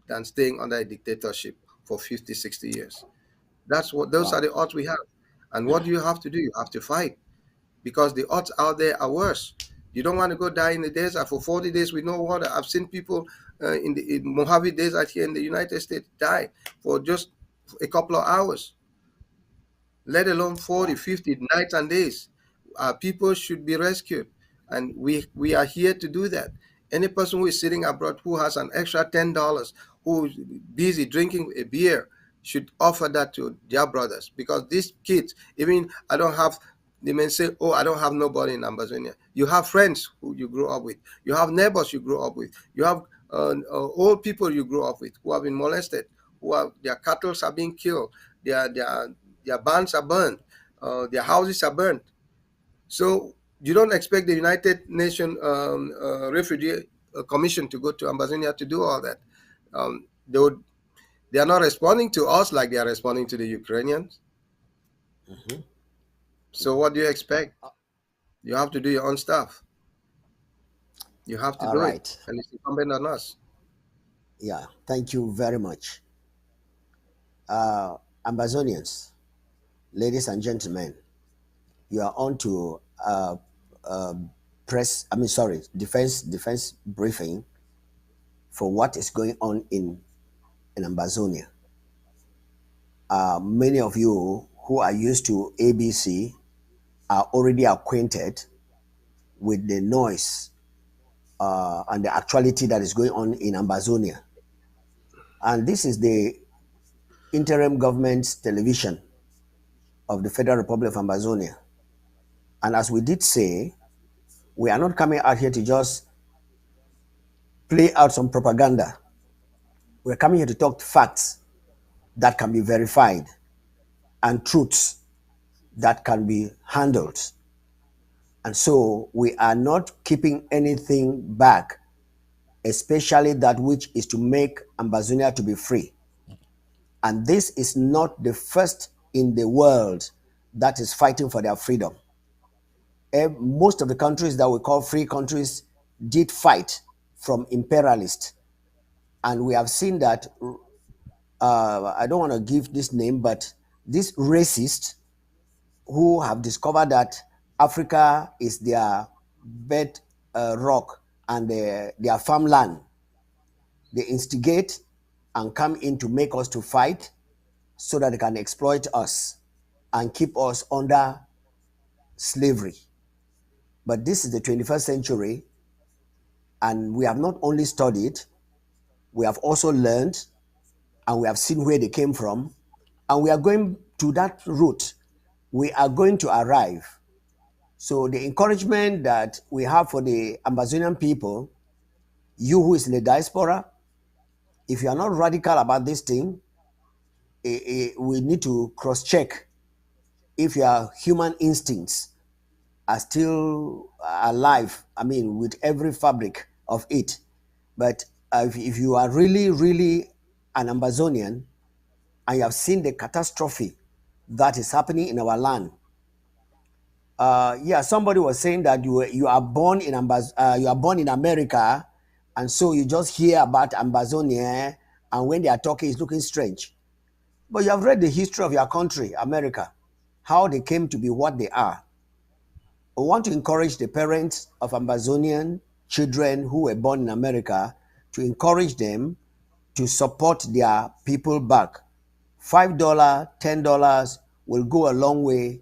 than staying under a dictatorship for 50, 60 years. Those are the odds we have. And what do you have to do? You have to fight because the odds out there are worse. You don't want to go die in the desert for 40 days with no water. I've seen people in Mojave Desert here in the United States die for just a couple of hours, let alone 40, 50 nights and days. People should be rescued, and we are here to do that. Any person who is sitting abroad who has an extra $10, who is busy drinking a beer, should offer that to their brothers because these kids, even I don't have. They may say, "Oh, I don't have nobody in Ambazonia." You have friends who you grew up with. You have neighbors you grew up with. You have old people you grew up with who have been molested, their cattle are being killed, their barns are burned, their houses are burned. So you don't expect the United Nations Refugee Commission to go to Ambazonia to do all that. They are not responding to us like they are responding to the Ukrainians. Mhm. So what do you expect? You have to do your own stuff. You have to All do it, right. and it's incumbent on us. Yeah. Thank you very much. Ambazonians, ladies and gentlemen, you are on to uh, defense briefing for what is going on in Ambazonia. Many of you who are used to ABC are already acquainted with the noise and the actuality that is going on in Ambazonia. And this is the interim government's television of the Federal Republic of Ambazonia. And as we did say, we are not coming out here to just play out some propaganda. We're coming here to talk facts that can be verified and truths that can be handled. And so we are not keeping anything back, especially that which is to make Ambazonia to be free. And this is not the first in the world that is fighting for their freedom. Most of the countries that we call free countries did fight from imperialists. And we have seen that, I don't want to give this name, but these racists who have discovered that Africa is their bed rock and their farmland, they instigate and come in to make us to fight so that they can exploit us and keep us under slavery. But this is the 21st century, and we have not only studied, we have also learned, and we have seen where they came from, and we are going to that route. We are going to arrive. So the encouragement that we have for the Amazonian people, you who is in the diaspora, if you are not radical about this thing, we need to cross-check if your human instincts are still alive, I mean, with every fabric of it. But if you are really, really an Amazonian and you have seen the catastrophe that is happening in our land, yeah, somebody was saying that you are born in you are born in America, and so you just hear about Amazonia, and when they are talking, it's looking strange. But you have read the history of your country, America, how they came to be what they are. I want to encourage the parents of Amazonian children who were born in America to encourage them to support their people back. $5, $10 will go a long way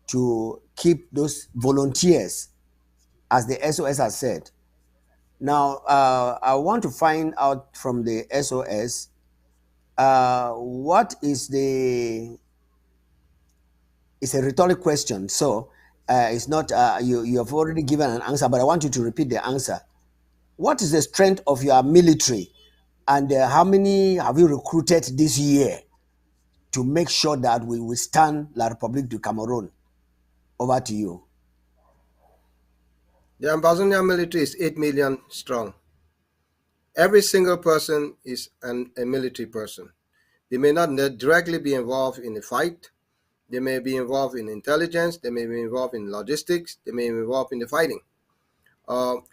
to keep those volunteers, as the SOS has said. Now, I want to find out from the SOS what is the. It's a rhetoric question, so it's not. You have already given an answer, but I want you to repeat the answer. What is the strength of your military, and how many have you recruited this year to make sure that we withstand La République du Cameroon? Over to you. The Ambazonian military is 8 million strong. Every single person is a military person. They may not directly be involved in the fight. They may be involved in intelligence. They may be involved in logistics. They may be involved in the fighting.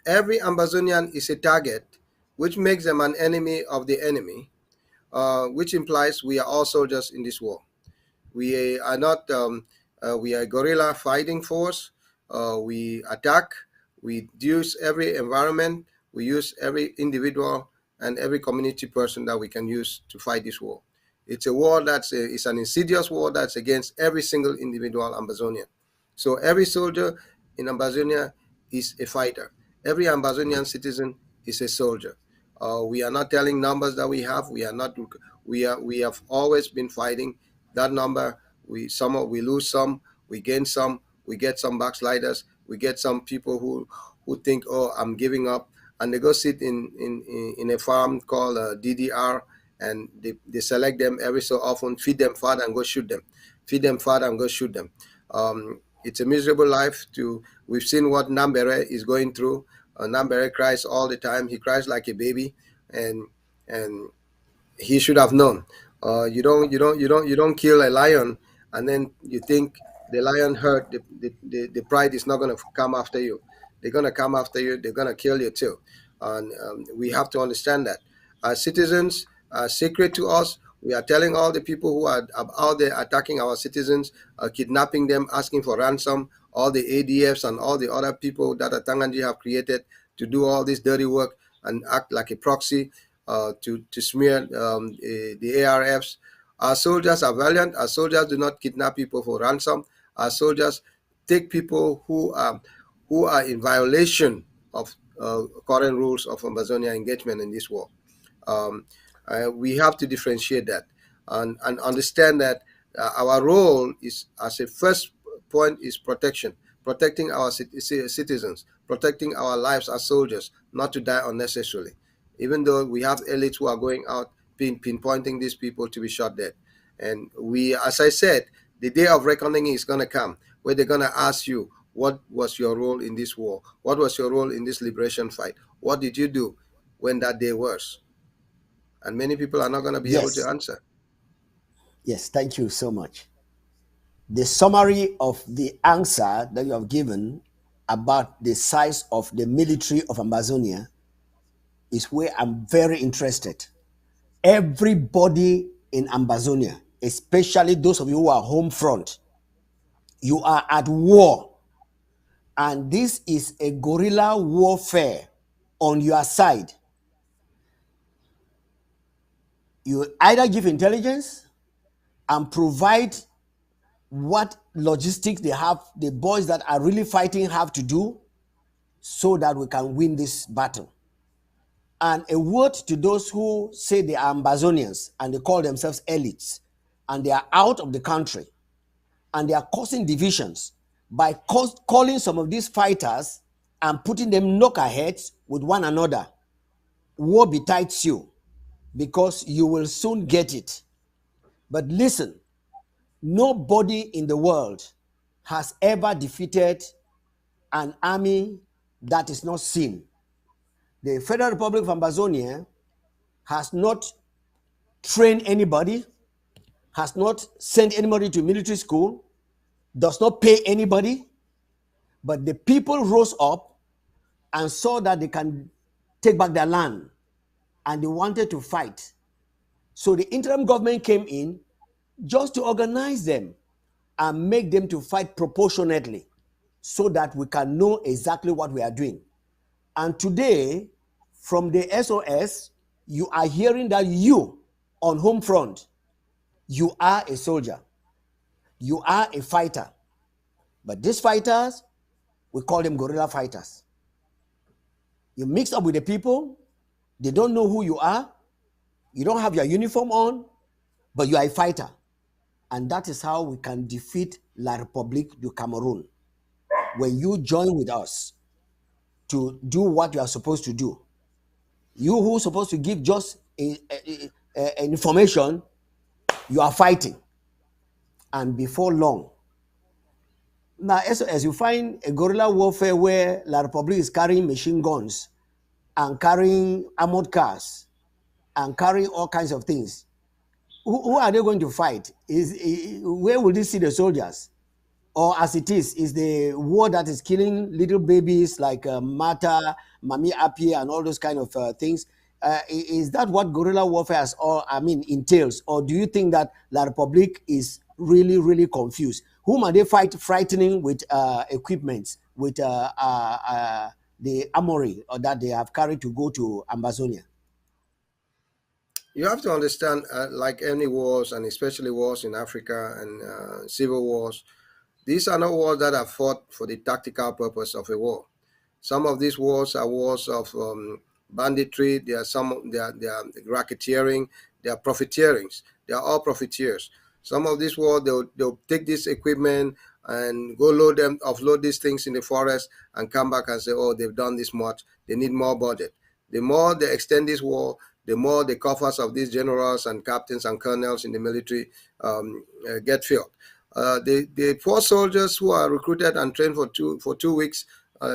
Every Ambazonian is a target, which makes them an enemy of the enemy, which implies we are all soldiers in this war. We are not, we are a guerrilla fighting force. We attack, we use every environment, we use every individual and every community person that we can use to fight this war. It's a war it's an insidious war that's against every single individual Ambazonian. So every soldier in Ambazonia is a fighter. Every Ambazonian citizen is a soldier. We are not telling numbers that we have. We are not. We have always been fighting that number. We lose some, we gain some, we get some backsliders, we get some people who think, oh, I'm giving up, and they go sit in a farm called DDR, and they select them every so often, feed them fat and go shoot them, feed them fat and go shoot them. It's a miserable life. We've seen what Nambere is going through. Nambere cries all the time. He cries like a baby, and he should have known. You don't kill a lion and then you think the lion hurt. The pride is not going to come after you. They're going to come after you. They're going to kill you too. And we have to understand that. Citizens are sacred to us. We are telling all the people who are out there attacking our citizens, kidnapping them, asking for ransom, all the ADFs and all the other people that Atanganji have created to do all this dirty work and act like a proxy to smear the ARFs. Our soldiers are valiant. Our soldiers do not kidnap people for ransom. Our soldiers take people who are in violation of current rules of Amazonia engagement in this war. Um, we have to differentiate that and understand that our role is, as a first point, is protecting our citizens, protecting our lives as soldiers, not to die unnecessarily. Even though we have elites who are going out pinpointing these people to be shot dead. And we, as I said, the day of reckoning is going to come where they're going to ask you, what was your role in this war? What was your role in this liberation fight? What did you do when that day was? And many people are not going to be able to Yes. answer. Yes, thank you so much. The summary of the answer that you have given about the size of the military of Amazonia is where I'm very interested. Everybody in Amazonia, especially those of you who are home front, you are at war. And this is a guerrilla warfare on your side. You either give intelligence and provide what logistics they have, the boys that are really fighting have to do, so that we can win this battle. And a word to those who say they are Ambazonians and they call themselves elites and they are out of the country and they are causing divisions by calling some of these fighters and putting them knuckleheads with one another. War betides you, because you will soon get it. But listen, nobody in the world has ever defeated an army that is not seen. The Federal Republic of Amazonia has not trained anybody, has not sent anybody to military school, does not pay anybody, but the people rose up and saw that they can take back their land and they wanted to fight. So the interim government came in just to organize them and make them to fight proportionately so that we can know exactly what we are doing. And today, from the SOS, you are hearing that you, on home front, you are a soldier. You are a fighter. But these fighters, we call them guerrilla fighters. You mix up with the people, they don't know who you are, you don't have your uniform on, but you are a fighter. And that is how we can defeat La République du Cameroon. When you join with us to do what you are supposed to do, you who are supposed to give just information, you are fighting. And before long, now as you find a guerrilla warfare where La République is carrying machine guns and carrying armored cars and carrying all kinds of things, who are they going to fight? Where will they see the soldiers? Or as it is the war that is killing little babies like Mata, Mami Apie, and all those kind of things. Is that what guerrilla warfare entails? Or do you think that La République is really, really confused? Whom are they frightening with equipment, with the armory that they have carried to go to Amazonia? You have to understand, like any wars, and especially wars in Africa and civil wars, these are not wars that are fought for the tactical purpose of a war. Some of these wars are wars of banditry. They are racketeering. They are profiteerings. They are all profiteers. Some of these wars, they'll take this equipment and go offload these things in the forest and come back and say, oh, they've done this much. They need more budget. The more they extend this war, the more the coffers of these generals and captains and colonels in the military get filled. The poor soldiers who are recruited and trained for two weeks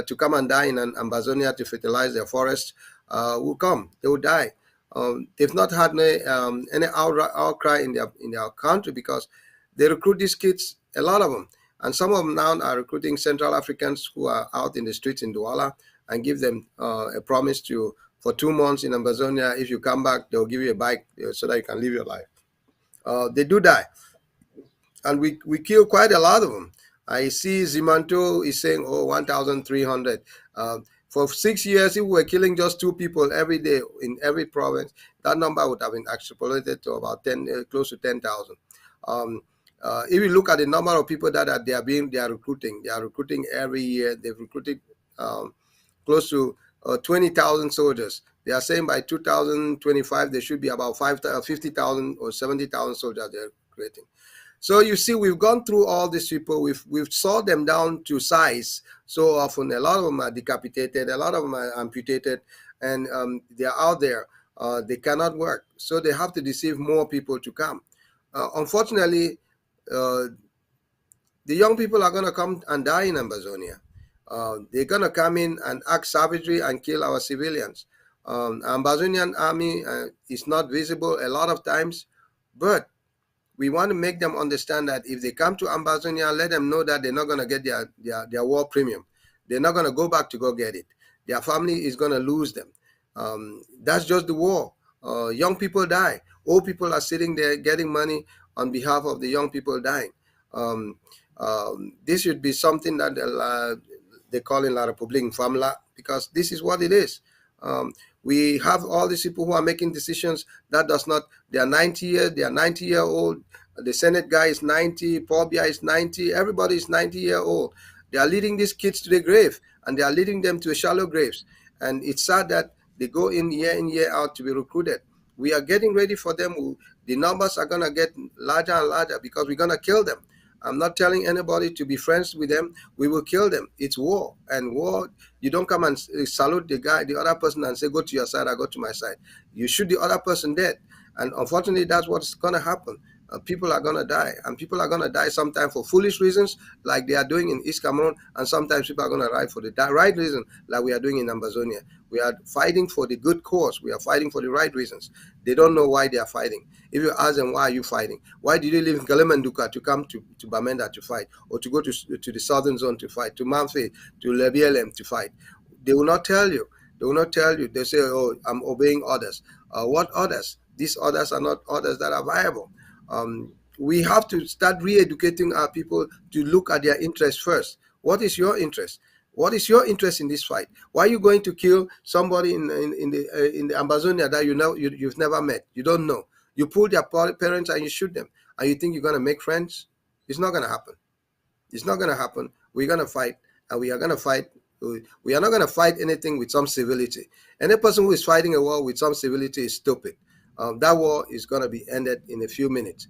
to come and die in Amazonia to fertilize their forests will come. They will die. They've not had any outcry in their country because they recruit these kids, a lot of them. And some of them now are recruiting Central Africans who are out in the streets in Douala and give them a promise for 2 months in Amazonia. If you come back, they'll give you a bike so that you can live your life. They do die, and we kill quite a lot of them. I see Zimanto is saying, oh, 1,300. For 6 years, if we were killing just 2 people every day in every province, that number would have been extrapolated to about 10, close to 10,000. If you look at the number of people that they are recruiting every year. They've recruited close to 20,000 soldiers. They are saying by 2025 there should be about 50,000 or 70,000 soldiers they're creating. So you see, we've gone through all these people. We've sawed them down to size. So often, a lot of them are decapitated, a lot of them are amputated, and they're out there. They cannot work, so they have to deceive more people to come. Unfortunately, uh, the young people are going to come and die in Amazonia. They're going to come in and act savagery and kill our civilians. Amazonian army is not visible a lot of times, but we want to make them understand that if they come to Amazonia, let them know that they're not going to get their war premium. They're not going to go back to go get it. Their family is going to lose them. That's just the war. Young people die. Old people are sitting there getting money on behalf of the young people dying. Um, this should be something that they call in La Republique Famla, because this is what it is. We have all these people who are making decisions that does not, they are 90 years, they are 90-year-old. The Senate guy is 90, Paul Biya is 90, everybody is 90-year-old. They are leading these kids to the grave, and they are leading them to shallow graves. And it's sad that they go in, year out to be recruited. We are getting ready for them. The numbers are going to get larger and larger because we're going to kill them. I'm not telling anybody to be friends with them. We will kill them. It's war. And war, you don't come and salute the other person and say, go to your side, I go to my side. You shoot the other person dead. And unfortunately, that's what's going to happen. People are going to die. And people are going to die sometimes for foolish reasons, like they are doing in East Cameroon. And sometimes people are going to die for the right reason, like we are doing in Amazonia. We are fighting for the good cause. We are fighting for the right reasons. They don't know why they are fighting. If you ask them, why are you fighting? Why did you leave Kalemanduka to come to Bamenda to fight, or to go to the southern zone to fight, to Manfe, to Lebielem to fight? They will not tell you. They will not tell you. They say, oh, I'm obeying orders. What orders? These orders are not orders that are viable. We have to start re-educating our people to look at their interests first. What is your interest? What is your interest in this fight? Why are you going to kill somebody in the Amazonia that you've never met? You don't know. You pull their parents and you shoot them, and you think you're going to make friends? It's not going to happen. It's not going to happen. We're going to fight, and we are going to fight. We are not going to fight anything with some civility. Any person who is fighting a war with some civility is stupid. That war is going to be ended in a few minutes.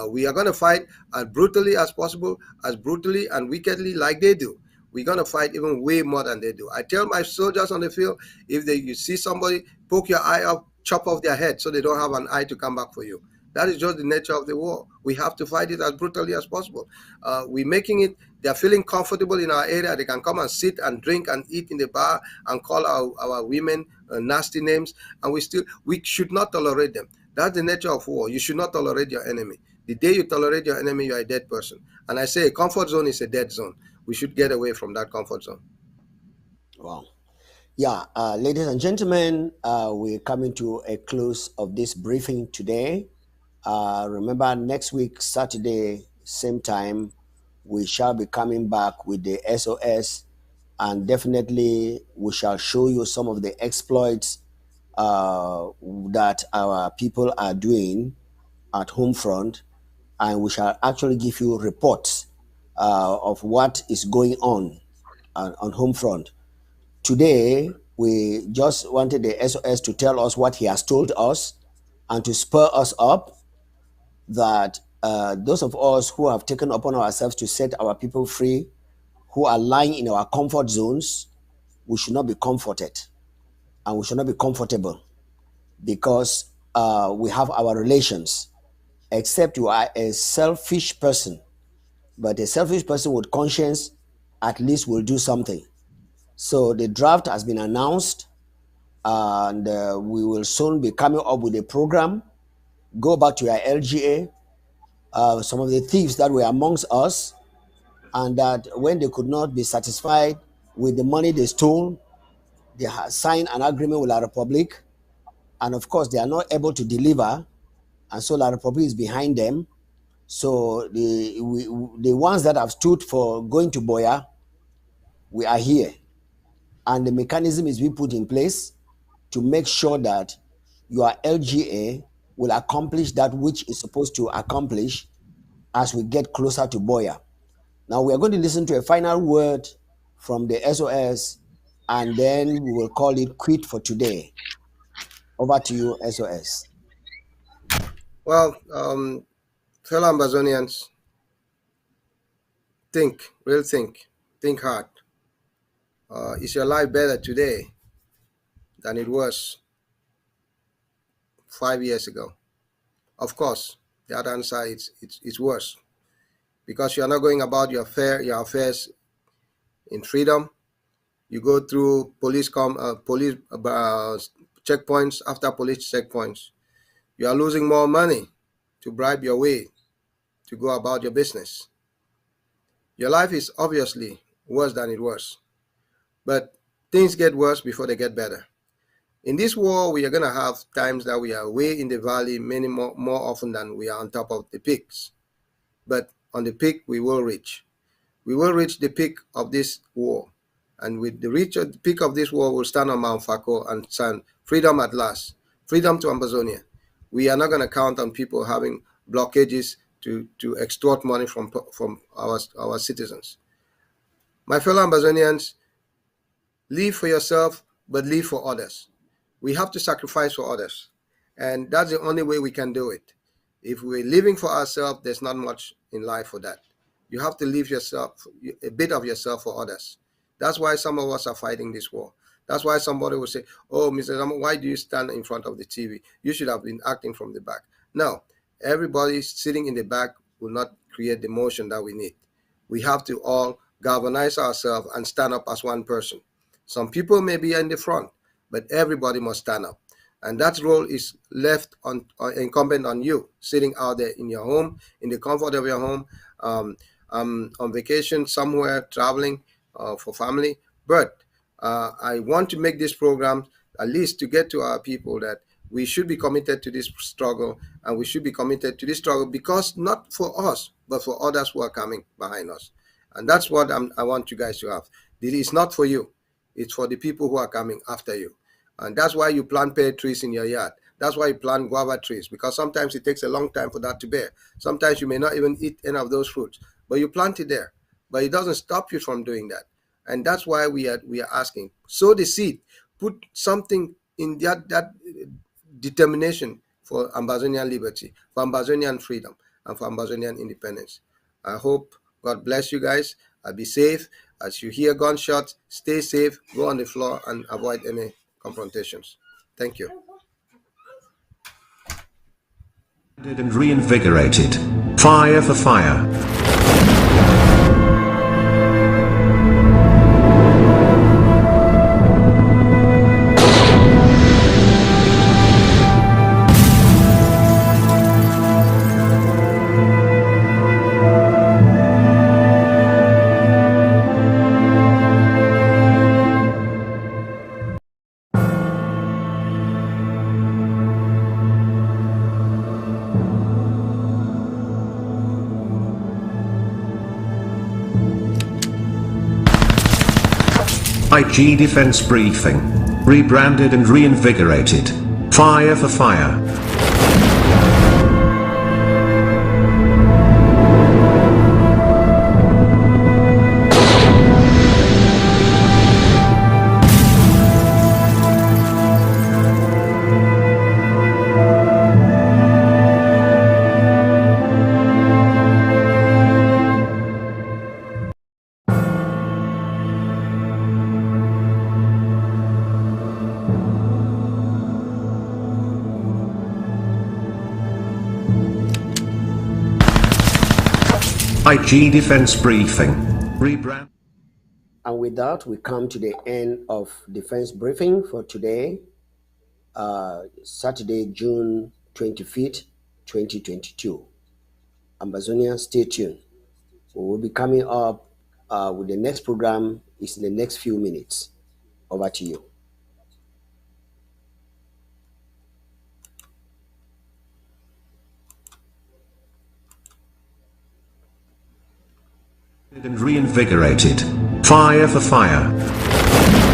We are going to fight as brutally as possible, as brutally and wickedly like they do. We're going to fight even way more than they do. I tell my soldiers on the field, if you see somebody, poke your eye up, chop off their head so they don't have an eye to come back for you. That is just the nature of the war. We have to fight it as brutally as possible. We're making it, they're feeling comfortable in our area. They can come and sit and drink and eat in the bar and call our women nasty names, and we should not tolerate them. That's the nature of war. You should not tolerate your enemy. The day you tolerate your enemy, you're a dead person. And I say a comfort zone is a dead zone. We should get away from that comfort zone. Wow. Yeah, ladies and gentlemen, we're coming to a close of this briefing today. Remember, next week, Saturday, same time, we shall be coming back with the SOS, and definitely we shall show you some of the exploits that our people are doing at home front, and we shall actually give you reports of what is going on home front. Today, we just wanted the SOS to tell us what he has told us and to spur us up that those of us who have taken upon ourselves to set our people free, who are lying in our comfort zones, we should not be comforted and we should not be comfortable, because we have our relations. Except you are a selfish person, but a selfish person with conscience at least will do something. So the draft has been announced, and we will soon be coming up with a program. Go back to your LGA, some of the thieves that were amongst us, and that when they could not be satisfied with the money they stole, they signed an agreement with La Republic, and of course they are not able to deliver. and so La Republic is behind them. So the ones that have stood for going to Boya, we are here, and the mechanism is being put in place to make sure that your LGA will accomplish that which is supposed to accomplish as we get closer to Boya. Now we are going to listen to a final word from the SOS, and then we will call it quit for today. Over to you, SOS. Well, fellow Ambazonians, think, think hard. Is your life better today than it was 5 years ago? Of course, the other answer is it's worse, because you are not going about your affairs in freedom. You go through police checkpoints after police checkpoints. You are losing more money to bribe your way to go about your business. Your life is obviously worse than it was, but things get worse before they get better. In this war, we are going to have times that we are way in the valley many more often than we are on top of the peaks. But on the peak, we will reach. We will reach the peak of this war. And with the reach of the peak of this war, we'll stand on Mount Fako and stand freedom at last, freedom to Ambazonia. We are not going to count on people having blockages to extort money from our citizens. My fellow Ambazonians, live for yourself, but live for others. We have to sacrifice for others. And that's the only way we can do it. If we're living for ourselves, there's not much in life for that. You have to leave yourself, a bit of yourself for others. That's why some of us are fighting this war. That's why somebody will say, oh, Mr. Zama, why do you stand in front of the TV? You should have been acting from the back. No, everybody sitting in the back will not create the motion that we need. We have to all galvanize ourselves and stand up as one person. Some people may be in the front, but everybody must stand up. And that role is left incumbent on you, sitting out there in your home, in the comfort of your home, on vacation somewhere, traveling for family. But I want to make this program at least to get to our people that we should be committed to this struggle, and we should be committed to this struggle because not for us, but for others who are coming behind us. And that's what I want you guys to have. This is not for you. It's for the people who are coming after you. And that's why you plant pear trees in your yard. That's why you plant guava trees, because sometimes it takes a long time for that to bear. Sometimes you may not even eat any of those fruits, but you plant it there. But it doesn't stop you from doing that. And that's why we are asking, sow the seed, put something in that determination for Ambazonian liberty, for Ambazonian freedom, and for Ambazonian independence. I hope God bless you guys. Be safe. As you hear gunshots, stay safe, go on the floor, and avoid any confrontations. Thank you. And reinvigorated. Fire for fire. IG Defense Briefing. Rebranded and reinvigorated. Fire for fire. IG Defense Briefing. Rebrand. And with that, we come to the end of defense briefing for today, Saturday, June 25th, 2022. Ambazonia, stay tuned. We will be coming up with the next program is in the next few minutes. Over to you. And reinvigorated. Fire for fire.